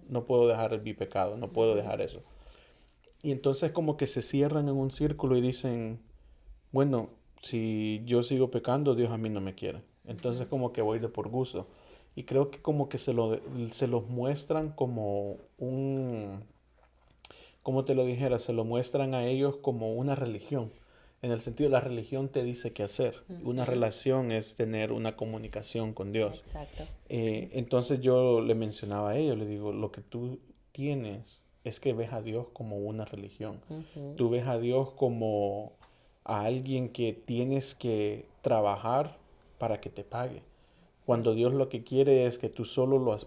No puedo dejar mi pecado, no puedo dejar eso. Y entonces como que se cierran en un círculo y dicen, bueno, si yo sigo pecando, Dios a mí no me quiere. Entonces como que voy de por gusto. y creo que como que se los muestran como como te lo dijera, se lo muestran a ellos como una religión. En el sentido, la religión te dice qué hacer. Una relación es tener una comunicación con Dios. Exacto. Sí. Entonces yo le mencionaba a ellos, le digo, lo que tú tienes es que ves a Dios como una religión. Tú ves a Dios como a alguien que tienes que trabajar para que te pague. Cuando Dios lo que quiere es que tú solo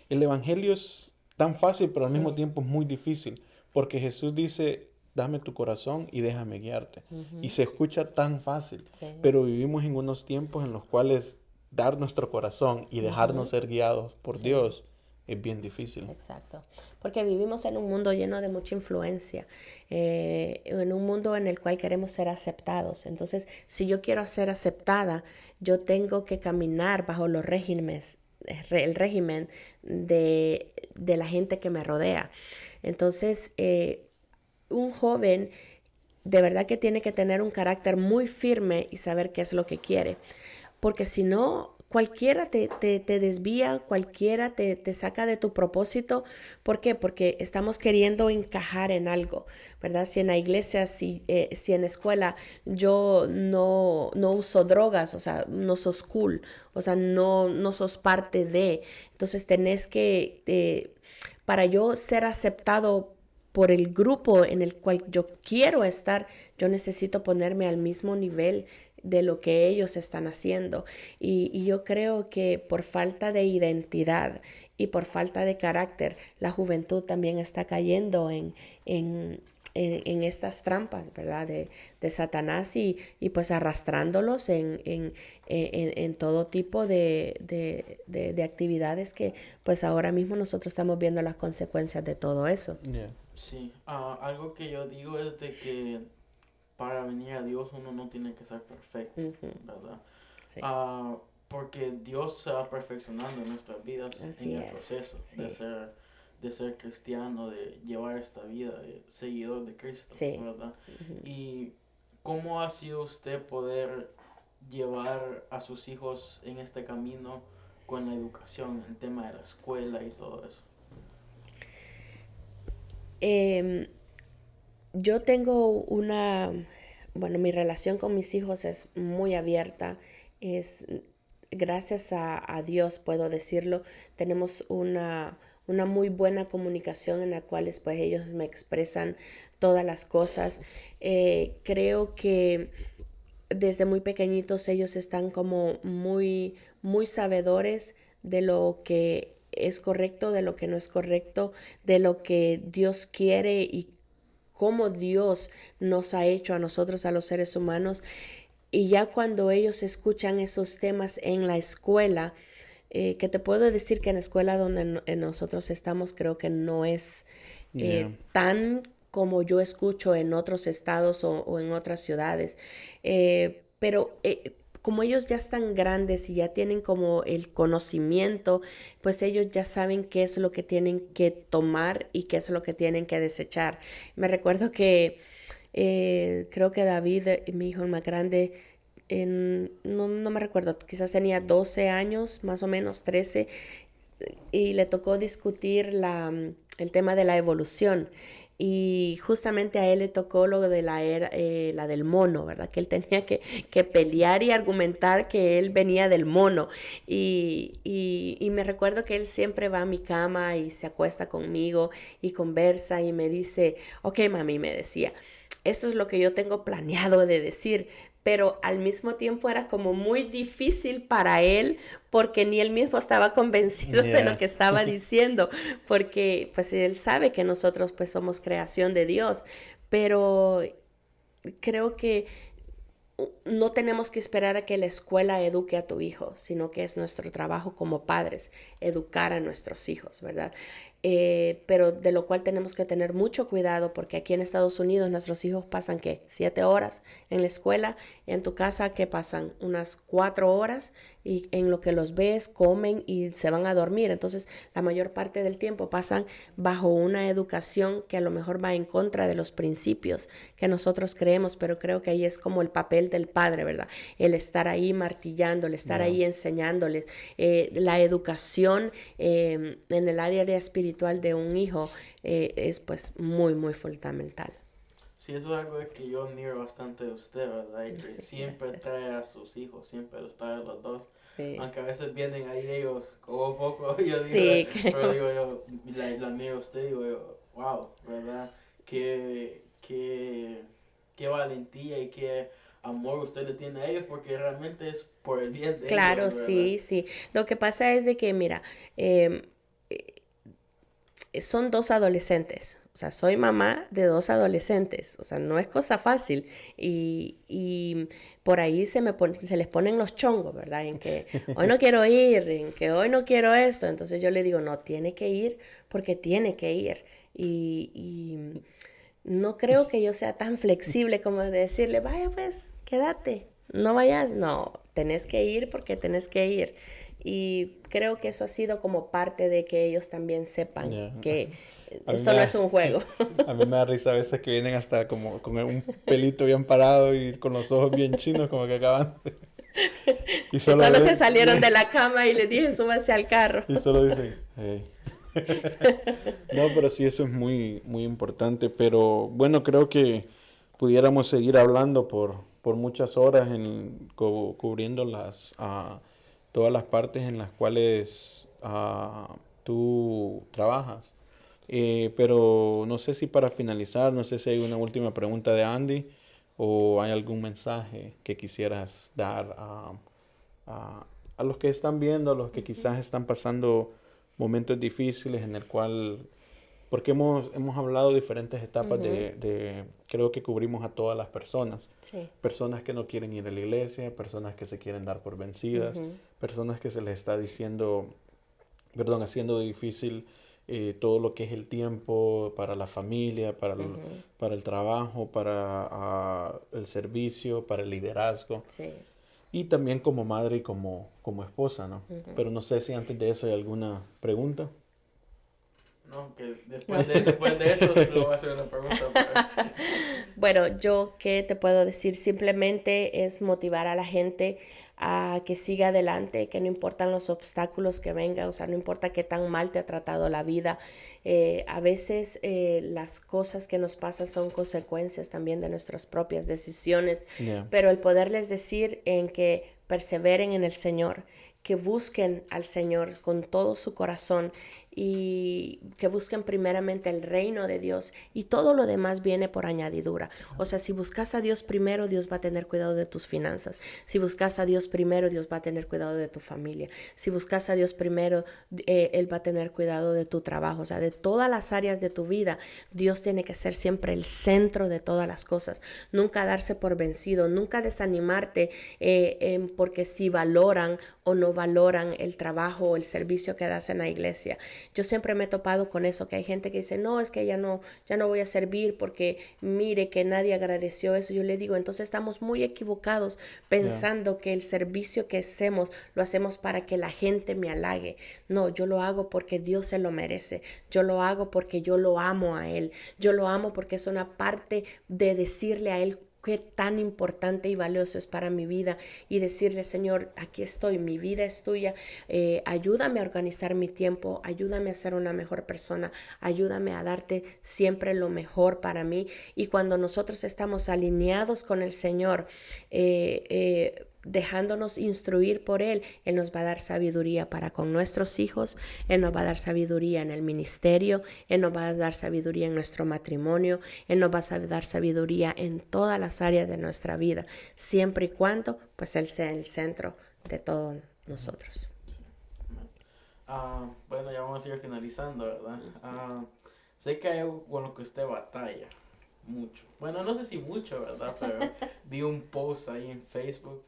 el evangelio es tan fácil, pero al Sí. mismo tiempo es muy difícil, porque Jesús dice, dame tu corazón y déjame guiarte. Y se escucha tan fácil, Sí. pero vivimos en unos tiempos en los cuales dar nuestro corazón y dejarnos ser guiados por Sí. Dios es bien difícil. Exacto, porque vivimos en un mundo lleno de mucha influencia, en un mundo en el cual queremos ser aceptados. Entonces, si yo quiero ser aceptada, yo tengo que caminar bajo los regímenes, el régimen de la gente que me rodea. Entonces, un joven de verdad que tiene que tener un carácter muy firme y saber qué es lo que quiere, porque si no, cualquiera te desvía, cualquiera te saca de tu propósito. ¿Por qué? Porque estamos queriendo encajar en algo, ¿verdad? Si en la iglesia, si en la escuela yo no uso drogas, o sea, no sos cool, o sea, no sos parte de. Entonces tenés que, para yo ser aceptado por el grupo en el cual yo quiero estar, yo necesito ponerme al mismo nivel de lo que ellos están haciendo. Y yo creo que por falta de identidad y por falta de carácter, la juventud también está cayendo en estas trampas, ¿verdad? De Satanás y pues arrastrándolos en todo tipo de actividades que pues ahora mismo nosotros estamos viendo las consecuencias de todo eso. Yeah. Sí, algo que yo digo es de que para venir a Dios uno no tiene que ser perfecto, ¿verdad? Sí. Porque Dios se va perfeccionando en nuestras vidas Así en el es, proceso sí. de ser cristiano, de llevar esta vida de seguidor de Cristo, Sí. ¿verdad? Y ¿cómo ha sido usted poder llevar a sus hijos en este camino con la educación, el tema de la escuela y todo eso? Yo tengo bueno, mi relación con mis hijos es muy abierta, es gracias a Dios puedo decirlo, tenemos una muy buena comunicación en la cual pues ellos me expresan todas las cosas. Creo que desde muy pequeñitos ellos están como muy sabedores de lo que es correcto, de lo que no es correcto, de lo que Dios quiere y cómo Dios nos ha hecho a nosotros, a los seres humanos. Y ya cuando ellos escuchan esos temas en la escuela, que te puedo decir que en la escuela donde nosotros estamos creo que no es tan como yo escucho en otros estados o en otras ciudades. Pero como ellos ya están grandes y ya tienen como el conocimiento, pues ellos ya saben qué es lo que tienen que tomar y qué es lo que tienen que desechar. Me recuerdo que creo que David, mi hijo el más grande, no me recuerdo, quizás tenía 12 años, más o menos 13, y le tocó discutir el tema de la evolución. Y justamente a él le tocó lo de la del mono, ¿verdad? Que él tenía que pelear y argumentar que él venía del mono. Y me recuerdo que él siempre va a mi cama y se acuesta conmigo y conversa y me dice, ok, mami, me decía, eso es lo que yo tengo planeado de decir, pero al mismo tiempo era como muy difícil para él porque ni él mismo estaba convencido de lo que estaba diciendo, porque pues él sabe que nosotros pues somos creación de Dios, pero creo que no tenemos que esperar a que la escuela eduque a tu hijo, sino que es nuestro trabajo como padres educar a nuestros hijos, ¿verdad? pero de lo cual tenemos que tener mucho cuidado porque aquí en Estados Unidos nuestros hijos pasan, ¿qué? 7 horas en la escuela, en tu casa, ¿qué pasan? Unas 4 horas y en lo que los ves, comen y se van a dormir. Entonces, la mayor parte del tiempo pasan bajo una educación que a lo mejor va en contra de los principios que nosotros creemos, pero creo que ahí es como el papel del padre, ¿verdad? El estar ahí martillando, el estar ahí enseñándoles. La educación en el área espiritual de un hijo es pues muy, muy fundamental. Sí, eso es algo que yo admiro bastante de usted, ¿verdad? Y que siempre Gracias. trae a sus hijos, siempre los trae a los dos. Sí. Aunque a veces vienen ahí ellos como poco, yo digo, Sí, pero digo yo, la admiro a usted, digo yo, wow, ¿verdad? Qué valentía y qué amor usted le tiene a ellos, porque realmente es por el bien de claro, ellos, ¿verdad? sí, sí. Lo que pasa es de que, mira, son 2 adolescentes, o sea, soy mamá de 2 adolescentes, o sea, no es cosa fácil y por ahí se les ponen los chongos, ¿verdad? En que hoy no quiero ir, en que hoy no quiero esto, entonces yo le digo, no, tiene que ir porque tiene que ir y no creo que yo sea tan flexible como de decirle, vaya pues, quédate, no vayas, no, tenés que ir porque tenés que ir. Y creo que eso ha sido como parte de que ellos también sepan que A mí esto me no da, es un juego. a mí me da risa a veces que vienen hasta como con un pelito bien parado y con los ojos bien chinos, como que acaban y Que solo se ven, salieron de la cama y le dije, súbase al carro. y solo dicen, hey. No, pero sí, eso es muy, muy importante. Pero bueno, creo que pudiéramos seguir hablando por muchas horas cubriendo todas las partes en las cuales tú trabajas. Pero no sé si para finalizar, no sé si hay una última pregunta de Andy o hay algún mensaje que quisieras dar a, a los que están viendo, a los que quizás están pasando momentos difíciles en el cual, porque hemos hablado de diferentes etapas creo que cubrimos a todas las personas. Sí. Personas que no quieren ir a la iglesia, personas que se quieren dar por vencidas, personas que se les está haciendo difícil todo lo que es el tiempo para la familia, para el trabajo, para el servicio, para el liderazgo. Sí. Y también como madre y como esposa, ¿no? Pero no sé si antes de eso hay alguna pregunta. No, que después de eso le voy a hacer una pregunta. Pero... Bueno, yo qué te puedo decir, simplemente es motivar a la gente a que siga adelante, que no importan los obstáculos que vengan, o sea, no importa qué tan mal te ha tratado la vida. A veces las cosas que nos pasan son consecuencias también de nuestras propias decisiones, pero el poderles decir en que perseveren en el Señor, que busquen al Señor con todo su corazón y que busquen primeramente el reino de Dios y todo lo demás viene por añadidura. O sea, si buscas a Dios primero, Dios va a tener cuidado de tus finanzas. Si buscas a Dios primero, Dios va a tener cuidado de tu familia. Si buscas a Dios primero, Él va a tener cuidado de tu trabajo. O sea, de todas las áreas de tu vida, Dios tiene que ser siempre el centro de todas las cosas. Nunca darse por vencido, nunca desanimarte porque si valoran o no valoran el trabajo o el servicio que das en la iglesia. Yo siempre me he topado con eso, que hay gente que dice, no, es que ya no voy a servir porque mire que nadie agradeció eso. Yo le digo, entonces estamos muy equivocados pensando que el servicio que hacemos, lo hacemos para que la gente me halague. No, yo lo hago porque Dios se lo merece. Yo lo hago porque yo lo amo a Él. Yo lo amo porque es una parte de decirle a Él qué tan importante y valioso es para mi vida y decirle, Señor, aquí estoy, mi vida es tuya, ayúdame a organizar mi tiempo, ayúdame a ser una mejor persona, ayúdame a darte siempre lo mejor para mí. Y cuando nosotros estamos alineados con el Señor, dejándonos instruir por Él, Él nos va a dar sabiduría para con nuestros hijos, Él nos va a dar sabiduría en el ministerio, Él nos va a dar sabiduría en nuestro matrimonio, Él nos va a dar sabiduría en todas las áreas de nuestra vida, siempre y cuando pues Él sea el centro de todos nosotros. Bueno, ya vamos a ir finalizando, ¿verdad? Sé que hay algo con lo que usted batalla mucho. Bueno, no sé si mucho, ¿verdad? Pero vi un post ahí en Facebook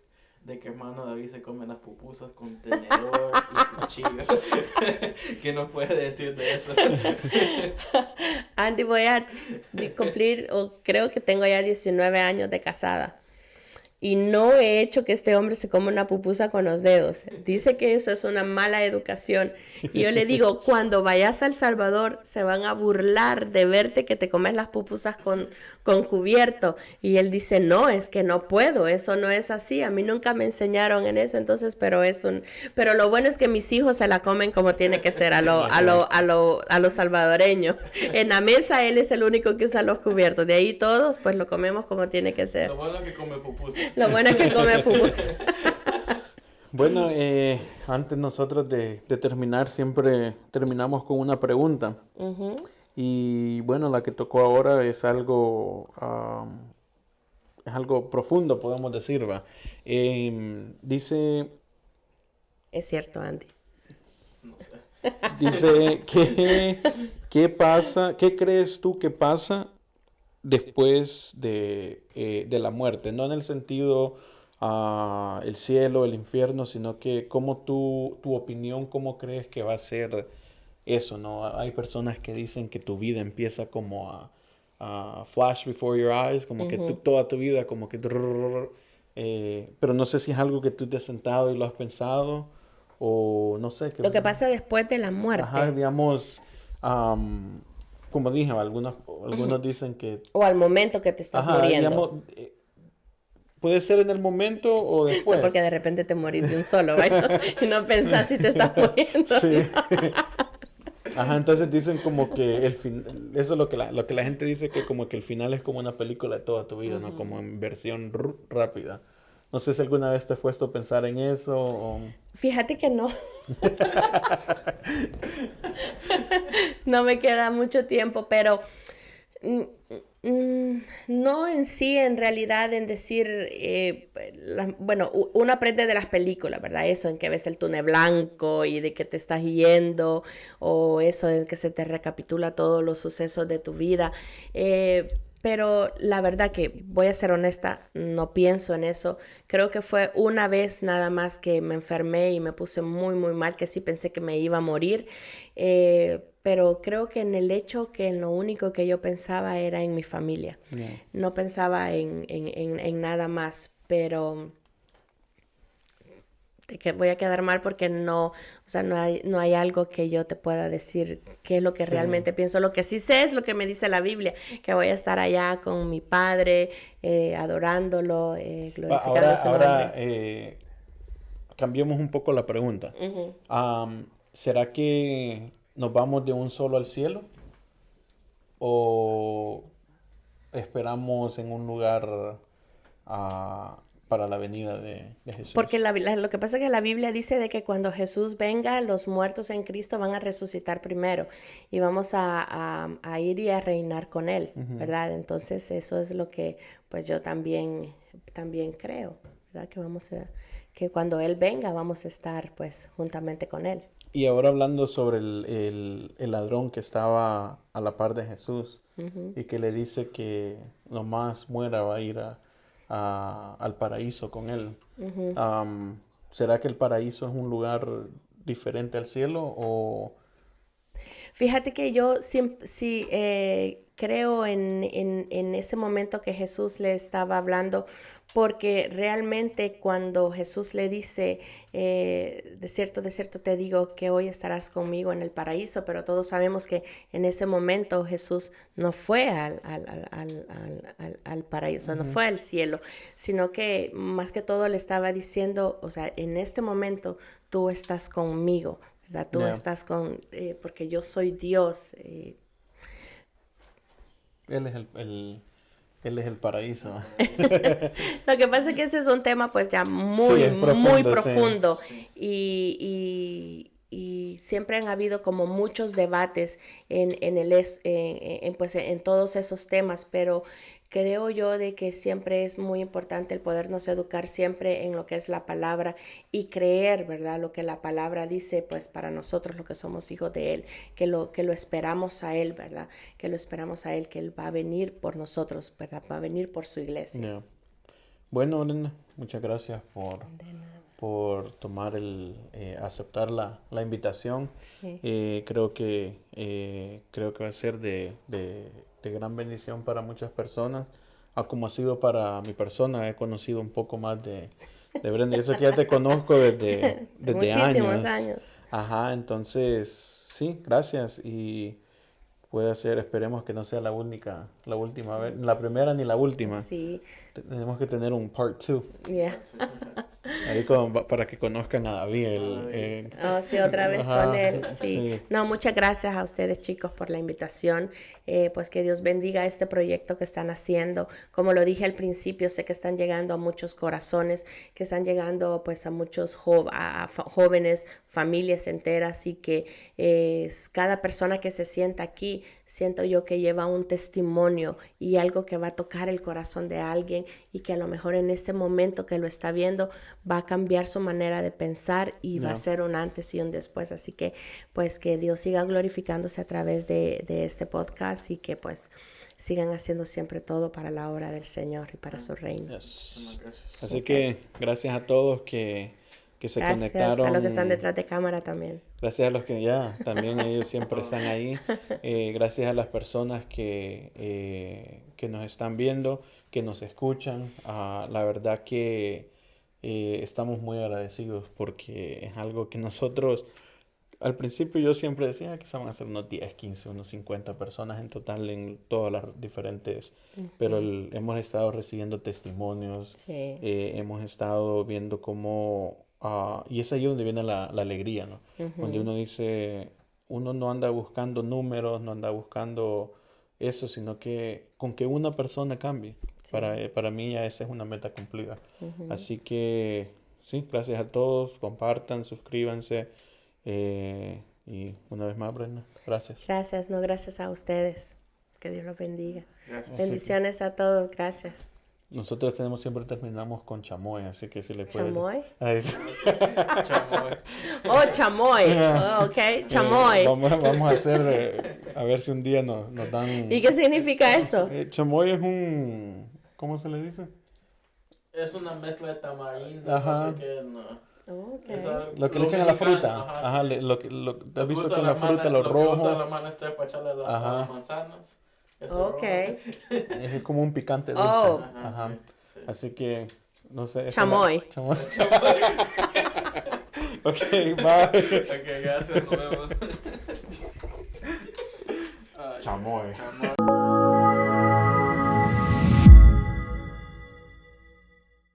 de que hermano David se come las pupusas con tenedor y cuchillo. ¿Qué nos puede decir de eso? Andy, voy a cumplir, o creo que tengo ya 19 años de casada. Y no he hecho que este hombre se coma una pupusa con los dedos. Dice que eso es una mala educación. Y yo le digo, cuando vayas a El Salvador, se van a burlar de verte que te comes las pupusas con cubierto. Y él dice, no, es que no puedo, eso no es así. A mí nunca me enseñaron en eso, entonces, pero lo bueno es que mis hijos se la comen como tiene que ser, a lo salvadoreño. En la mesa él es el único que usa los cubiertos. De ahí todos, pues lo comemos como tiene que ser. Lo bueno es que come pupusas. Lo bueno es que come pupusa. Bueno, antes nosotros de terminar, siempre terminamos con una pregunta. Uh-huh. Y bueno, la que tocó ahora es algo profundo, podemos decir, ¿va? Dice... Es cierto, Andy. No sé. Dice, ¿qué pasa? ¿Qué crees tú que pasa después de la muerte? No en el sentido el cielo, el infierno, sino que como tu opinión, ¿cómo crees que va a ser eso, no? Hay personas que dicen que tu vida empieza como a flash before your eyes, como que toda tu vida como que... pero no sé si es algo que tú te has sentado y lo has pensado, o no sé. Lo que pasa después de la muerte. Ajá, digamos, como dije, algunos dicen que... O al momento que te estás muriendo. Digamos, puede ser en el momento o después. No, porque de repente te morís de un solo, ¿verdad? Y no pensás si te estás muriendo. Sí. Ajá, entonces dicen como que eso es lo que la gente dice, que como que el final es como una película de toda tu vida, ¿no? Como en versión rápida. No sé si alguna vez te has puesto a pensar en eso o... Fíjate que no. No me queda mucho tiempo, pero no en sí, en realidad, en decir, bueno, uno aprende de las películas, ¿verdad? Eso en que ves el túnel blanco y de que te estás yendo, o eso en que se te recapitula todos los sucesos de tu vida. Pero la verdad que, voy a ser honesta, no pienso en eso. Creo que fue una vez nada más que me enfermé y me puse muy, muy mal, que sí pensé que me iba a morir. Pero creo que en el hecho que en lo único que yo pensaba era en mi familia. Yeah. No pensaba en nada más, pero... que voy a quedar mal porque no hay algo que yo te pueda decir qué es lo que realmente pienso. Lo que sí sé es lo que me dice la Biblia, que voy a estar allá con mi Padre, adorándolo, glorificando su nombre. Ahora cambiemos un poco la pregunta. ¿Será que nos vamos de un solo al cielo? ¿O esperamos en un lugar para la venida de Jesús? Porque lo que pasa es que la Biblia dice de que cuando Jesús venga, los muertos en Cristo van a resucitar primero y vamos a ir y a reinar con Él, ¿verdad? Entonces eso es lo que pues yo también creo, ¿verdad? Que cuando Él venga vamos a estar pues juntamente con Él. Y ahora hablando sobre el ladrón que estaba a la par de Jesús y que le dice que nomás muera va a ir al paraíso con él. ¿Será que el paraíso es un lugar diferente al cielo o...? Fíjate que yo sí creo en ese momento que Jesús le estaba hablando, porque realmente cuando Jesús le dice, de cierto te digo que hoy estarás conmigo en el paraíso, pero todos sabemos que en ese momento Jesús no fue al paraíso, no fue al cielo, sino que más que todo le estaba diciendo, o sea, en este momento tú estás conmigo, ¿verdad? Tú estás porque yo soy Dios. Él es el paraíso. Lo que pasa es que ese es un tema pues ya muy profundo. Sí. Y siempre han habido como muchos debates en todos esos temas, pero creo yo de que siempre es muy importante el podernos educar siempre en lo que es la palabra y creer, ¿verdad? Lo que la palabra dice, pues para nosotros, lo que somos hijos de Él, que lo esperamos a Él, ¿verdad? Que lo esperamos a Él, que Él va a venir por nosotros, ¿verdad? Va a venir por su iglesia. Yeah. Bueno, Brenda, muchas gracias De nada. por tomar aceptar la invitación. Sí. Creo que va a ser de gran bendición para muchas personas, como ha sido para mi persona. He conocido un poco más de Brenda, y eso que ya te conozco desde Muchísimos años. Ajá, entonces, sí, gracias, y puede ser, esperemos que no sea la última vez, la primera ni la última. Sí. Tenemos que tener un part 2. Yeah. Ahí para que conozcan a David. Oh, sí, otra vez Ajá, con él, sí. sí. No, muchas gracias a ustedes, chicos, por la invitación. Pues que Dios bendiga este proyecto que están haciendo. Como lo dije al principio, sé que están llegando a muchos corazones, que están llegando pues a muchos jóvenes, familias enteras, y que cada persona que se sienta aquí, siento yo que lleva un testimonio y algo que va a tocar el corazón de alguien, y que a lo mejor en este momento que lo está viendo va a cambiar su manera de pensar y va a ser un antes y un después. Así que pues que Dios siga glorificándose a través de este podcast, y que pues sigan haciendo siempre todo para la obra del Señor y para su reino. Yes. Así que gracias a todos que se conectaron. Gracias a los que están detrás de cámara también. Gracias a los que también ellos siempre están ahí. Gracias a las personas que nos están viendo, que nos escuchan. La verdad que estamos muy agradecidos, porque es algo que nosotros, al principio yo siempre decía que se van a hacer unos 10, 15, unos 50 personas en total en todas las diferentes, pero hemos estado recibiendo testimonios, Sí. hemos estado viendo cómo, y es ahí donde viene la alegría, ¿no? Donde uno dice, uno no anda buscando números, no anda buscando eso, sino que con que una persona cambie. Sí. Para mí ya esa es una meta cumplida. Así que sí, gracias a todos, compartan, suscríbanse, y una vez más, Brenda, gracias. Gracias, no, gracias a ustedes. Que Dios los bendiga. Gracias. Bendiciones a todos, gracias. Nosotros siempre terminamos con chamoy, así que si le puede... ¿Chamoy? Chamoy. Oh, chamoy. Oh, ok, chamoy. Vamos a hacer, a ver si un día nos dan... ¿Y qué significa eso? Chamoy es ¿cómo se le dice? Es una mezcla de tamarindo, Ajá. no sé qué, no. Okay. Es algo- Lo que le echan a la fruta. Ajá, Ajá, sí. ¿has visto con la fruta, lo lo que usa rojo? la mano está para echarle a Ajá. las manzanas. Eso Ok. rojo. Es como un picante dulce. Oh. Ajá. Sí. Así que, no sé. Chamoy. Chamoy. Ok, bye. Ok, gracias, nos vemos. Chamoy. Chamoy.